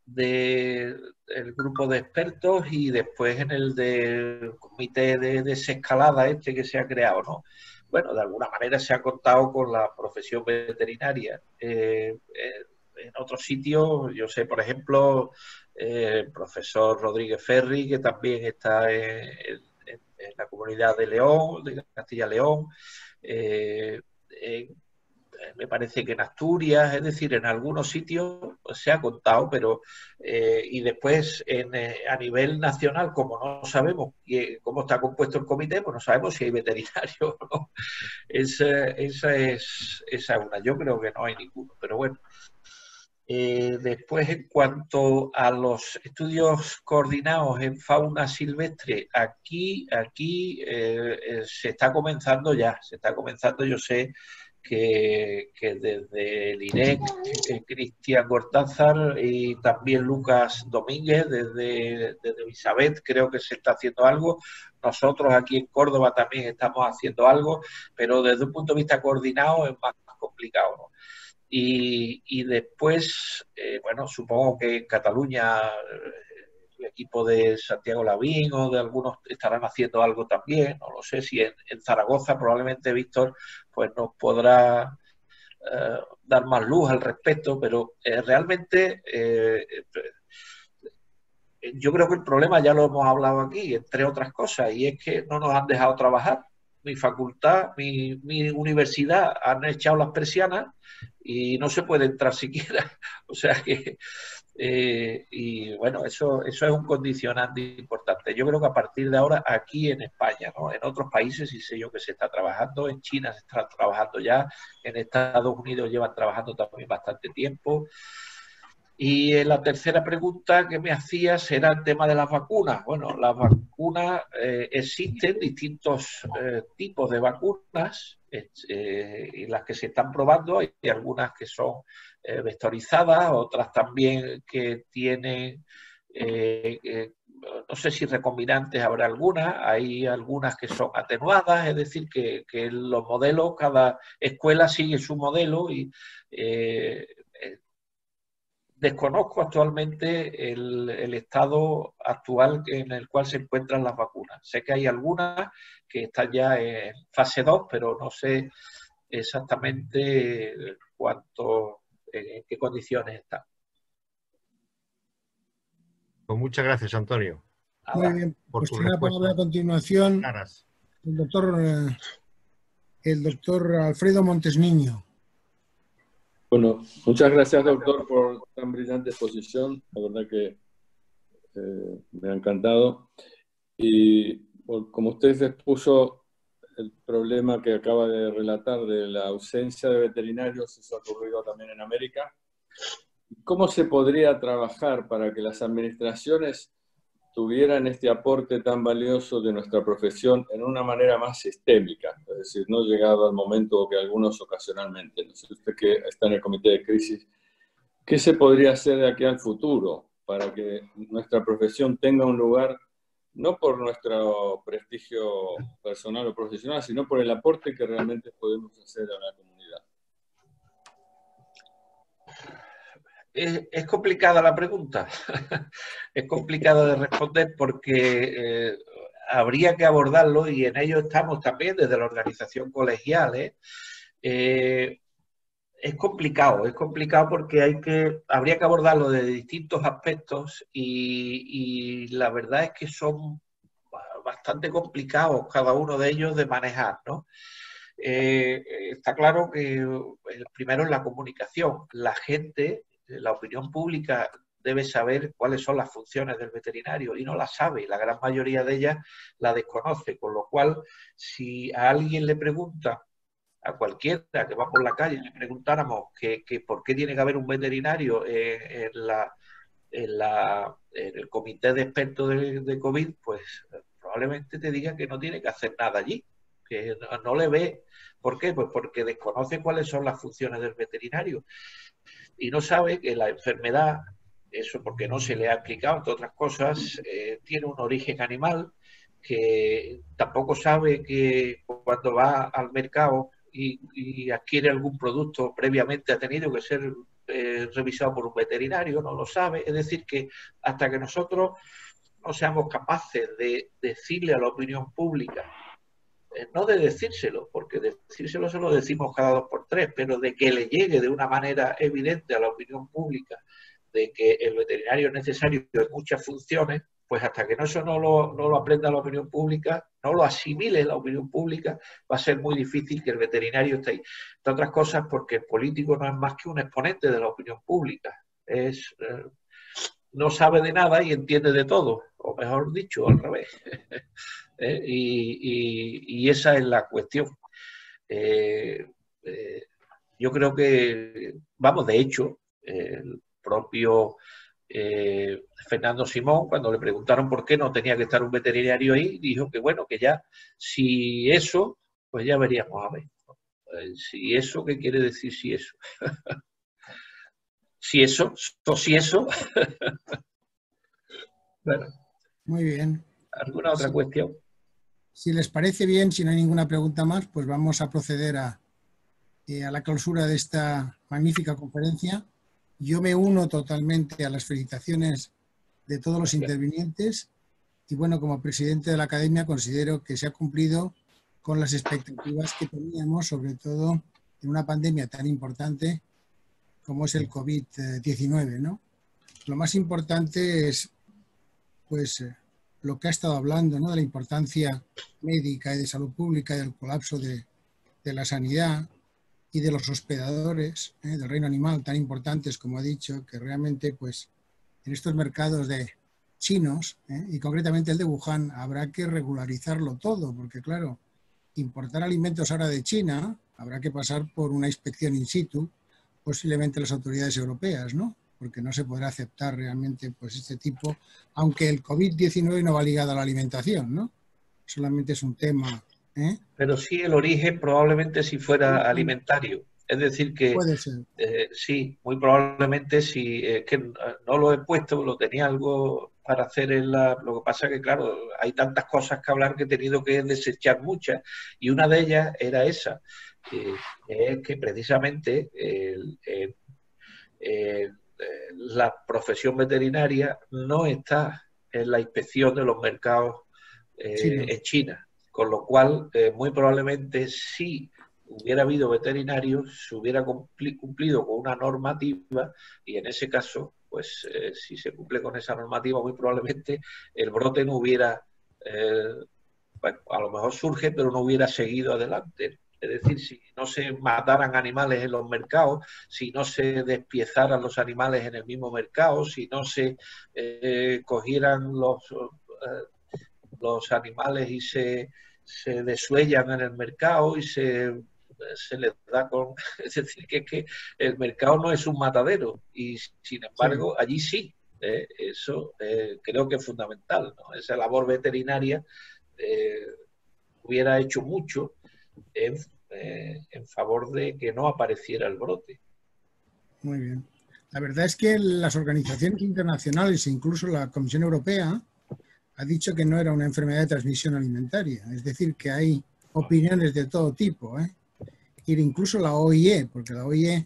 del grupo de expertos y después en el del comité de desescalada que se ha creado, ¿no? Bueno, de alguna manera se ha contado con la profesión veterinaria. En otros sitios, yo sé, por ejemplo, el profesor Rodríguez Ferri, que también está en la comunidad de León, de Castilla-León, me parece que en Asturias, es decir, en algunos sitios pues, se ha contado, pero y después a nivel nacional, como no sabemos cómo está compuesto el comité, pues no sabemos si hay veterinarios o no. Esa es una. Yo creo que no hay ninguno, pero bueno. Después, en cuanto a los estudios coordinados en fauna silvestre, aquí se está comenzando ya, yo sé que desde el INEC, Cristian Gortázar y también Lucas Domínguez, desde Elizabeth, creo que se está haciendo algo. Nosotros aquí en Córdoba también estamos haciendo algo, pero desde un punto de vista coordinado es más complicado, ¿no? Y después, bueno, supongo que en Cataluña el equipo de Santiago Lavín o de algunos estarán haciendo algo también, no lo sé, si en Zaragoza probablemente Víctor pues nos podrá dar más luz al respecto, pero realmente yo creo que el problema ya lo hemos hablado aquí, entre otras cosas, y es que no nos han dejado trabajar. Mi facultad, mi universidad han echado las persianas y no se puede entrar siquiera. O sea que, y bueno, eso es un condicionante importante. Yo creo que a partir de ahora, aquí en España, ¿no? En otros países sí sé yo que se está trabajando, en China se está trabajando ya, en Estados Unidos llevan trabajando también bastante tiempo. Y la tercera pregunta que me hacías era el tema de las vacunas. Bueno, las vacunas, existen distintos tipos de vacunas y las que se están probando. Hay algunas que son vectorizadas, otras también que tienen, no sé si recombinantes habrá algunas, hay algunas que son atenuadas, es decir, que los modelos, cada escuela sigue su modelo y desconozco actualmente el estado actual en el cual se encuentran las vacunas. Sé que hay algunas que están ya en fase 2, pero no sé exactamente en qué condiciones están. Pues muchas gracias, Antonio. Muy bien, pues tiene la palabra a continuación el doctor Alfredo Montesniño. Bueno, muchas gracias, doctor, por tan brillante exposición. La verdad que me ha encantado. Y como usted expuso el problema que acaba de relatar de la ausencia de veterinarios, eso ha ocurrido también en América. ¿Cómo se podría trabajar para que las administraciones tuvieran este aporte tan valioso de nuestra profesión en una manera más sistémica? Es decir, no llegado al momento que algunos ocasionalmente. No sé, usted que está en el comité de crisis, ¿qué se podría hacer de aquí al futuro para que nuestra profesión tenga un lugar, no por nuestro prestigio personal o profesional, sino por el aporte que realmente podemos hacer a la comunidad? Es complicada la pregunta. Es complicada de responder porque habría que abordarlo, y en ello estamos también desde la organización colegial. Es complicado porque habría que abordarlo de distintos aspectos y la verdad es que son bastante complicados cada uno de ellos de manejar, ¿no? Está claro que el primero es la comunicación. La gente, la opinión pública debe saber cuáles son las funciones del veterinario y no las sabe. La gran mayoría de ellas la desconoce, con lo cual si a alguien le pregunta, a cualquiera que va por la calle, le preguntáramos que por qué tiene que haber un veterinario en el comité de expertos de COVID, pues probablemente te diga que no tiene que hacer nada allí, que no le ve. ¿Por qué? Pues porque desconoce cuáles son las funciones del veterinario y no sabe que la enfermedad, eso porque no se le ha explicado, entre otras cosas, tiene un origen animal, que tampoco sabe que cuando va al mercado y adquiere algún producto, previamente ha tenido que ser revisado por un veterinario, no lo sabe. Es decir, que hasta que nosotros no seamos capaces de decirle a la opinión pública, no de decírselo, porque decírselo se lo decimos cada 2 por 3, pero de que le llegue de una manera evidente a la opinión pública de que el veterinario es necesario en muchas funciones, pues hasta que eso no lo aprenda la opinión pública, no lo asimile la opinión pública, va a ser muy difícil que el veterinario esté ahí. Entre otras cosas porque el político no es más que un exponente de la opinión pública. No sabe de nada y entiende de todo, o mejor dicho, al revés. Y esa es la cuestión. Yo creo que, vamos, de hecho, el propio Fernando Simón, cuando le preguntaron por qué no tenía que estar un veterinario ahí, dijo que bueno, que ya, si eso, pues ya veríamos a ver. Si eso, ¿qué quiere decir si eso? Si eso, si eso. Bueno. Muy bien. ¿Alguna otra cuestión? Si les parece bien, si no hay ninguna pregunta más, pues vamos a proceder a la clausura de esta magnífica conferencia. Yo me uno totalmente a las felicitaciones de todos los intervinientes y bueno, como presidente de la Academia considero que se ha cumplido con las expectativas que teníamos, sobre todo en una pandemia tan importante como es el COVID-19, ¿no? Lo más importante es, pues, lo que ha estado hablando, ¿no? De la importancia médica y de salud pública y del colapso de la sanidad y de los hospedadores del reino animal tan importantes, como ha dicho, que realmente, pues, en estos mercados de chinos, y concretamente el de Wuhan, habrá que regularizarlo todo, porque claro, importar alimentos ahora de China, habrá que pasar por una inspección in situ, posiblemente las autoridades europeas, ¿no? Porque no se podrá aceptar realmente pues este tipo, aunque el COVID-19 no va ligado a la alimentación, ¿no? Solamente es un tema. Pero sí el origen probablemente si fuera alimentario. Es decir que puede ser. Sí, muy probablemente sí, que no lo he puesto, lo tenía algo para hacer lo que pasa que claro, hay tantas cosas que hablar que he tenido que desechar muchas y una de ellas era esa, es que precisamente la profesión veterinaria no está en la inspección de los mercados en China, con lo cual muy probablemente si hubiera habido veterinarios, se hubiera cumplido con una normativa y en ese caso, pues si se cumple con esa normativa, muy probablemente el brote no hubiera, bueno, a lo mejor surge, pero no hubiera seguido adelante. Es decir, si no se mataran animales en los mercados, si no se despiezaran los animales en el mismo mercado, si no se cogieran los animales y se desuellan en el mercado y se les da con... Es decir, que el mercado no es un matadero y sin embargo allí sí. Eso creo que es fundamental, ¿no? Esa labor veterinaria hubiera hecho mucho en favor de que no apareciera el brote. Muy bien. La verdad es que las organizaciones internacionales e incluso la Comisión Europea ha dicho que no era una enfermedad de transmisión alimentaria. Es decir, que hay opiniones de todo tipo, ¿eh? Y incluso la OIE, porque la OIE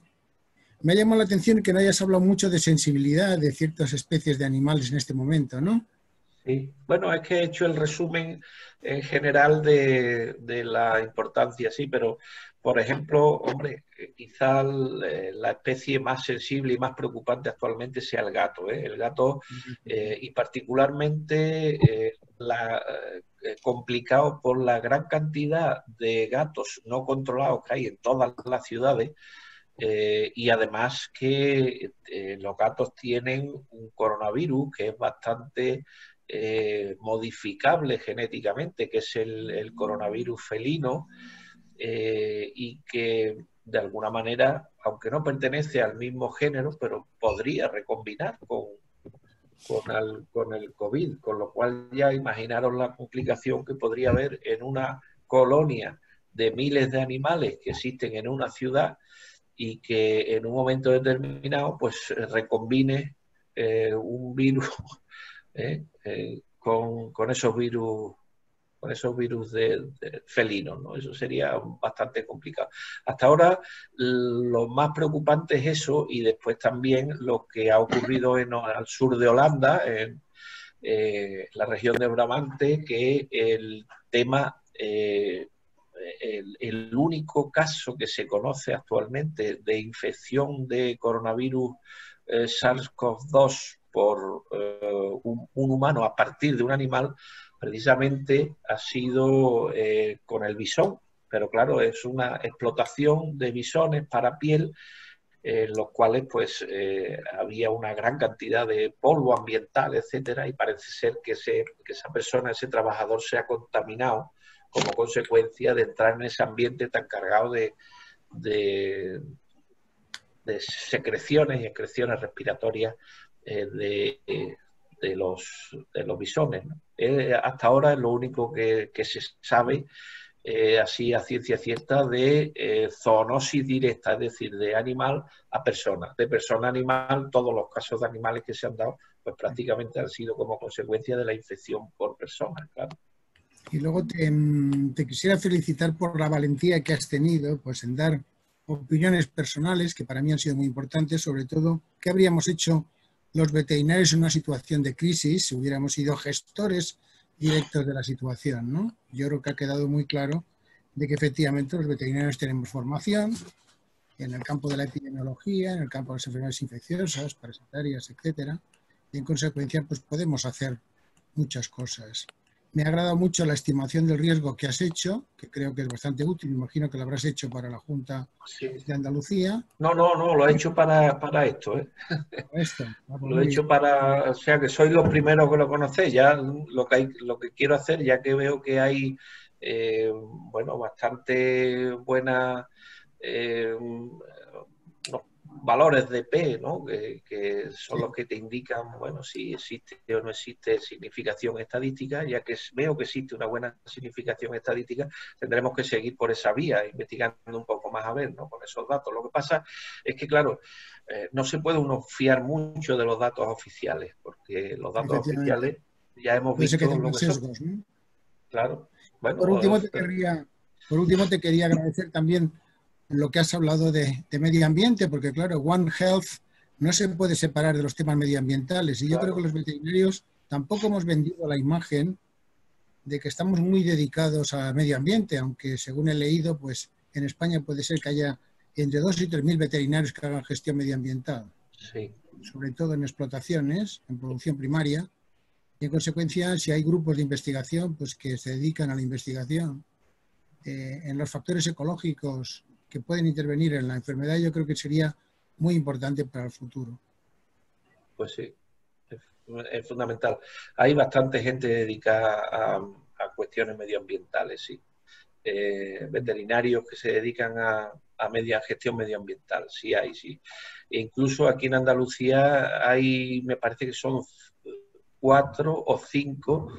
Me ha llamado la atención que no hayas hablado mucho de sensibilidad de ciertas especies de animales en este momento, ¿no? Sí, bueno, es que he hecho el resumen en general de la importancia, sí, pero por ejemplo, hombre, quizá la especie más sensible y más preocupante actualmente sea el gato, ¿eh? El gato y particularmente complicado por la gran cantidad de gatos no controlados que hay en todas las ciudades. Y además que los gatos tienen un coronavirus que es bastante modificable genéticamente, que es el coronavirus felino, y que de alguna manera, aunque no pertenece al mismo género, pero podría recombinar con el COVID, con lo cual ya imaginaros la complicación que podría haber en una colonia de miles de animales que existen en una ciudad y que en un momento determinado pues recombine un virus con esos virus de felinos, ¿no? Eso sería bastante complicado. Hasta ahora lo más preocupante es eso, y después también lo que ha ocurrido al sur de Holanda, en la región de Brabante, que el tema... el único caso que se conoce actualmente de infección de coronavirus SARS-CoV-2 por un humano a partir de un animal, precisamente ha sido con el bisón. Pero claro, es una explotación de bisones para piel, en los cuales pues había una gran cantidad de polvo ambiental, etcétera, y parece ser que esa persona, ese trabajador, se ha contaminado como consecuencia de entrar en ese ambiente tan cargado de secreciones y excreciones respiratorias de los bisones, ¿no? Hasta ahora es lo único que se sabe así a ciencia cierta de zoonosis directa, es decir, de animal a persona. De persona a animal, todos los casos de animales que se han dado, pues prácticamente han sido como consecuencia de la infección por persona, claro. Y luego te quisiera felicitar por la valentía que has tenido pues, en dar opiniones personales, que para mí han sido muy importantes, sobre todo, ¿qué habríamos hecho los veterinarios en una situación de crisis si hubiéramos sido gestores directos de la situación, ¿no? Yo creo que ha quedado muy claro de que efectivamente los veterinarios tenemos formación en el campo de la epidemiología, en el campo de las enfermedades infecciosas, parasitarias, etcétera, y en consecuencia pues podemos hacer muchas cosas. Me ha agradado mucho la estimación del riesgo que has hecho, que creo que es bastante útil. Me imagino que lo habrás hecho para la Junta de Andalucía. No, lo he hecho para esto, ¿eh? Lo he hecho para, o sea, que sois los primeros que lo conocéis. Ya lo que quiero hacer, ya que veo que hay, bueno, bastante buenas valores de P, ¿no? Que son los que te indican, bueno, si existe o no existe significación estadística. Ya que veo que existe una buena significación estadística, tendremos que seguir por esa vía, investigando un poco más a ver, ¿no? Con esos datos. Lo que pasa es que, claro, no se puede uno fiar mucho de los datos oficiales, porque los datos oficiales ya hemos visto lo que son. ¿No? Claro. Bueno, por último, te quería agradecer también lo que has hablado de medio ambiente, porque claro, One Health no se puede separar de los temas medioambientales, y yo creo que los veterinarios tampoco hemos vendido la imagen de que estamos muy dedicados al medio ambiente, aunque según he leído, pues en España puede ser que haya entre 2.000 y 3.000 veterinarios que hagan gestión medioambiental, sí, sobre todo en explotaciones, en producción primaria, y en consecuencia, si hay grupos de investigación pues que se dedican a la investigación en los factores ecológicos que pueden intervenir en la enfermedad, yo creo que sería muy importante para el futuro. Pues sí, es fundamental. Hay bastante gente dedicada a cuestiones medioambientales, sí. Veterinarios que se dedican a gestión medioambiental, sí hay, sí. E incluso aquí en Andalucía hay, me parece que son 4 o 5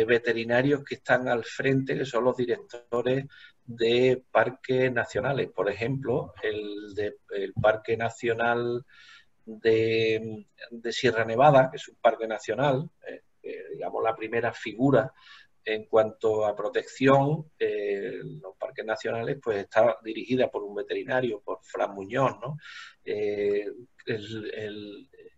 veterinarios que están al frente, que son los directores de parques nacionales. Por ejemplo, el Parque Nacional de Sierra Nevada, que es un parque nacional, digamos la primera figura En cuanto a protección, los parques nacionales, pues está dirigida por un veterinario, por Fran Muñoz, ¿no? El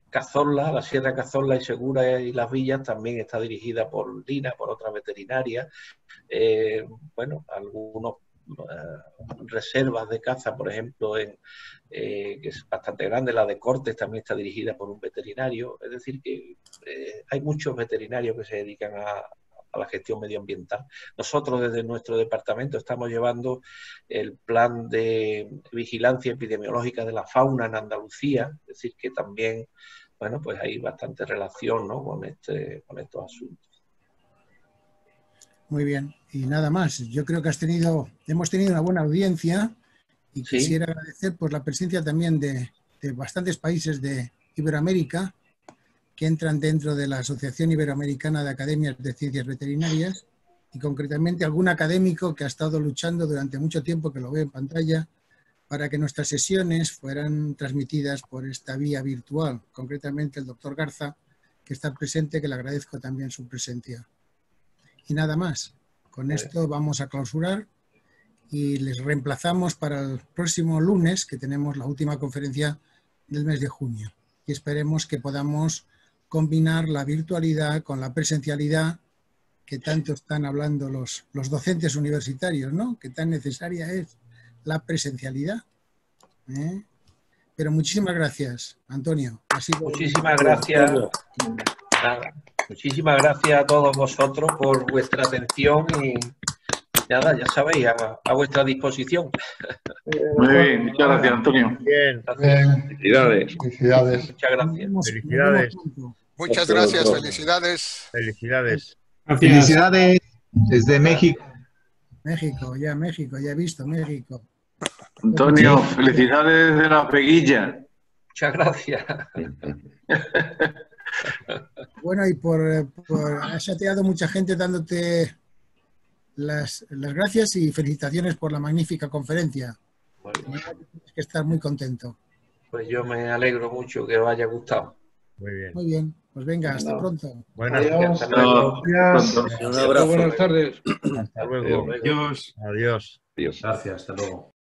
Cazorla, la Sierra Cazorla y Segura y Las Villas también está dirigida por Lina, por otra veterinaria. Bueno, algunos reservas de caza, por ejemplo, que es bastante grande, la de Cortes también está dirigida por un veterinario. Es decir, que hay muchos veterinarios que se dedican a la gestión medioambiental. Nosotros desde nuestro departamento estamos llevando el plan de vigilancia epidemiológica de la fauna en Andalucía, es decir, que también, bueno, pues hay bastante relación, ¿no?, con estos asuntos. Muy bien, y nada más. Yo creo que hemos tenido una buena audiencia y quisiera agradecer por la presencia también de bastantes países de Iberoamérica que entran dentro de la Asociación Iberoamericana de Academias de Ciencias Veterinarias y concretamente algún académico que ha estado luchando durante mucho tiempo, que lo veo en pantalla, para que nuestras sesiones fueran transmitidas por esta vía virtual, concretamente el doctor Garza, que está presente, que le agradezco también su presencia. Y nada más, con esto vamos a clausurar y les reemplazamos para el próximo lunes, que tenemos la última conferencia del mes de junio. Y esperemos que podamos combinar la virtualidad con la presencialidad que tanto están hablando los docentes universitarios, ¿no? Que tan necesaria es la presencialidad. Pero muchísimas gracias, Antonio. Muchísimas gracias. Nada, muchísimas gracias a todos vosotros por vuestra atención y nada, ya sabéis, a vuestra disposición. Muy bien, muchas gracias, Antonio. Bien. Felicidades. Felicidades. Muchas gracias. Felicidades. Muchas gracias, felicidades. Felicidades. Felicidades desde México. México, ya he visto México. Antonio, felicidades de la peguilla. Muchas gracias. Bueno, y ha chateado mucha gente dándote las gracias y felicitaciones por la magnífica conferencia. Tienes que estar muy contento. Pues yo me alegro mucho que os haya gustado. Muy bien. Muy bien, pues venga, hasta pronto. Bueno, hasta luego. Un abrazo. Buenas tardes. Hasta luego. Adiós. Adiós. Gracias, hasta luego.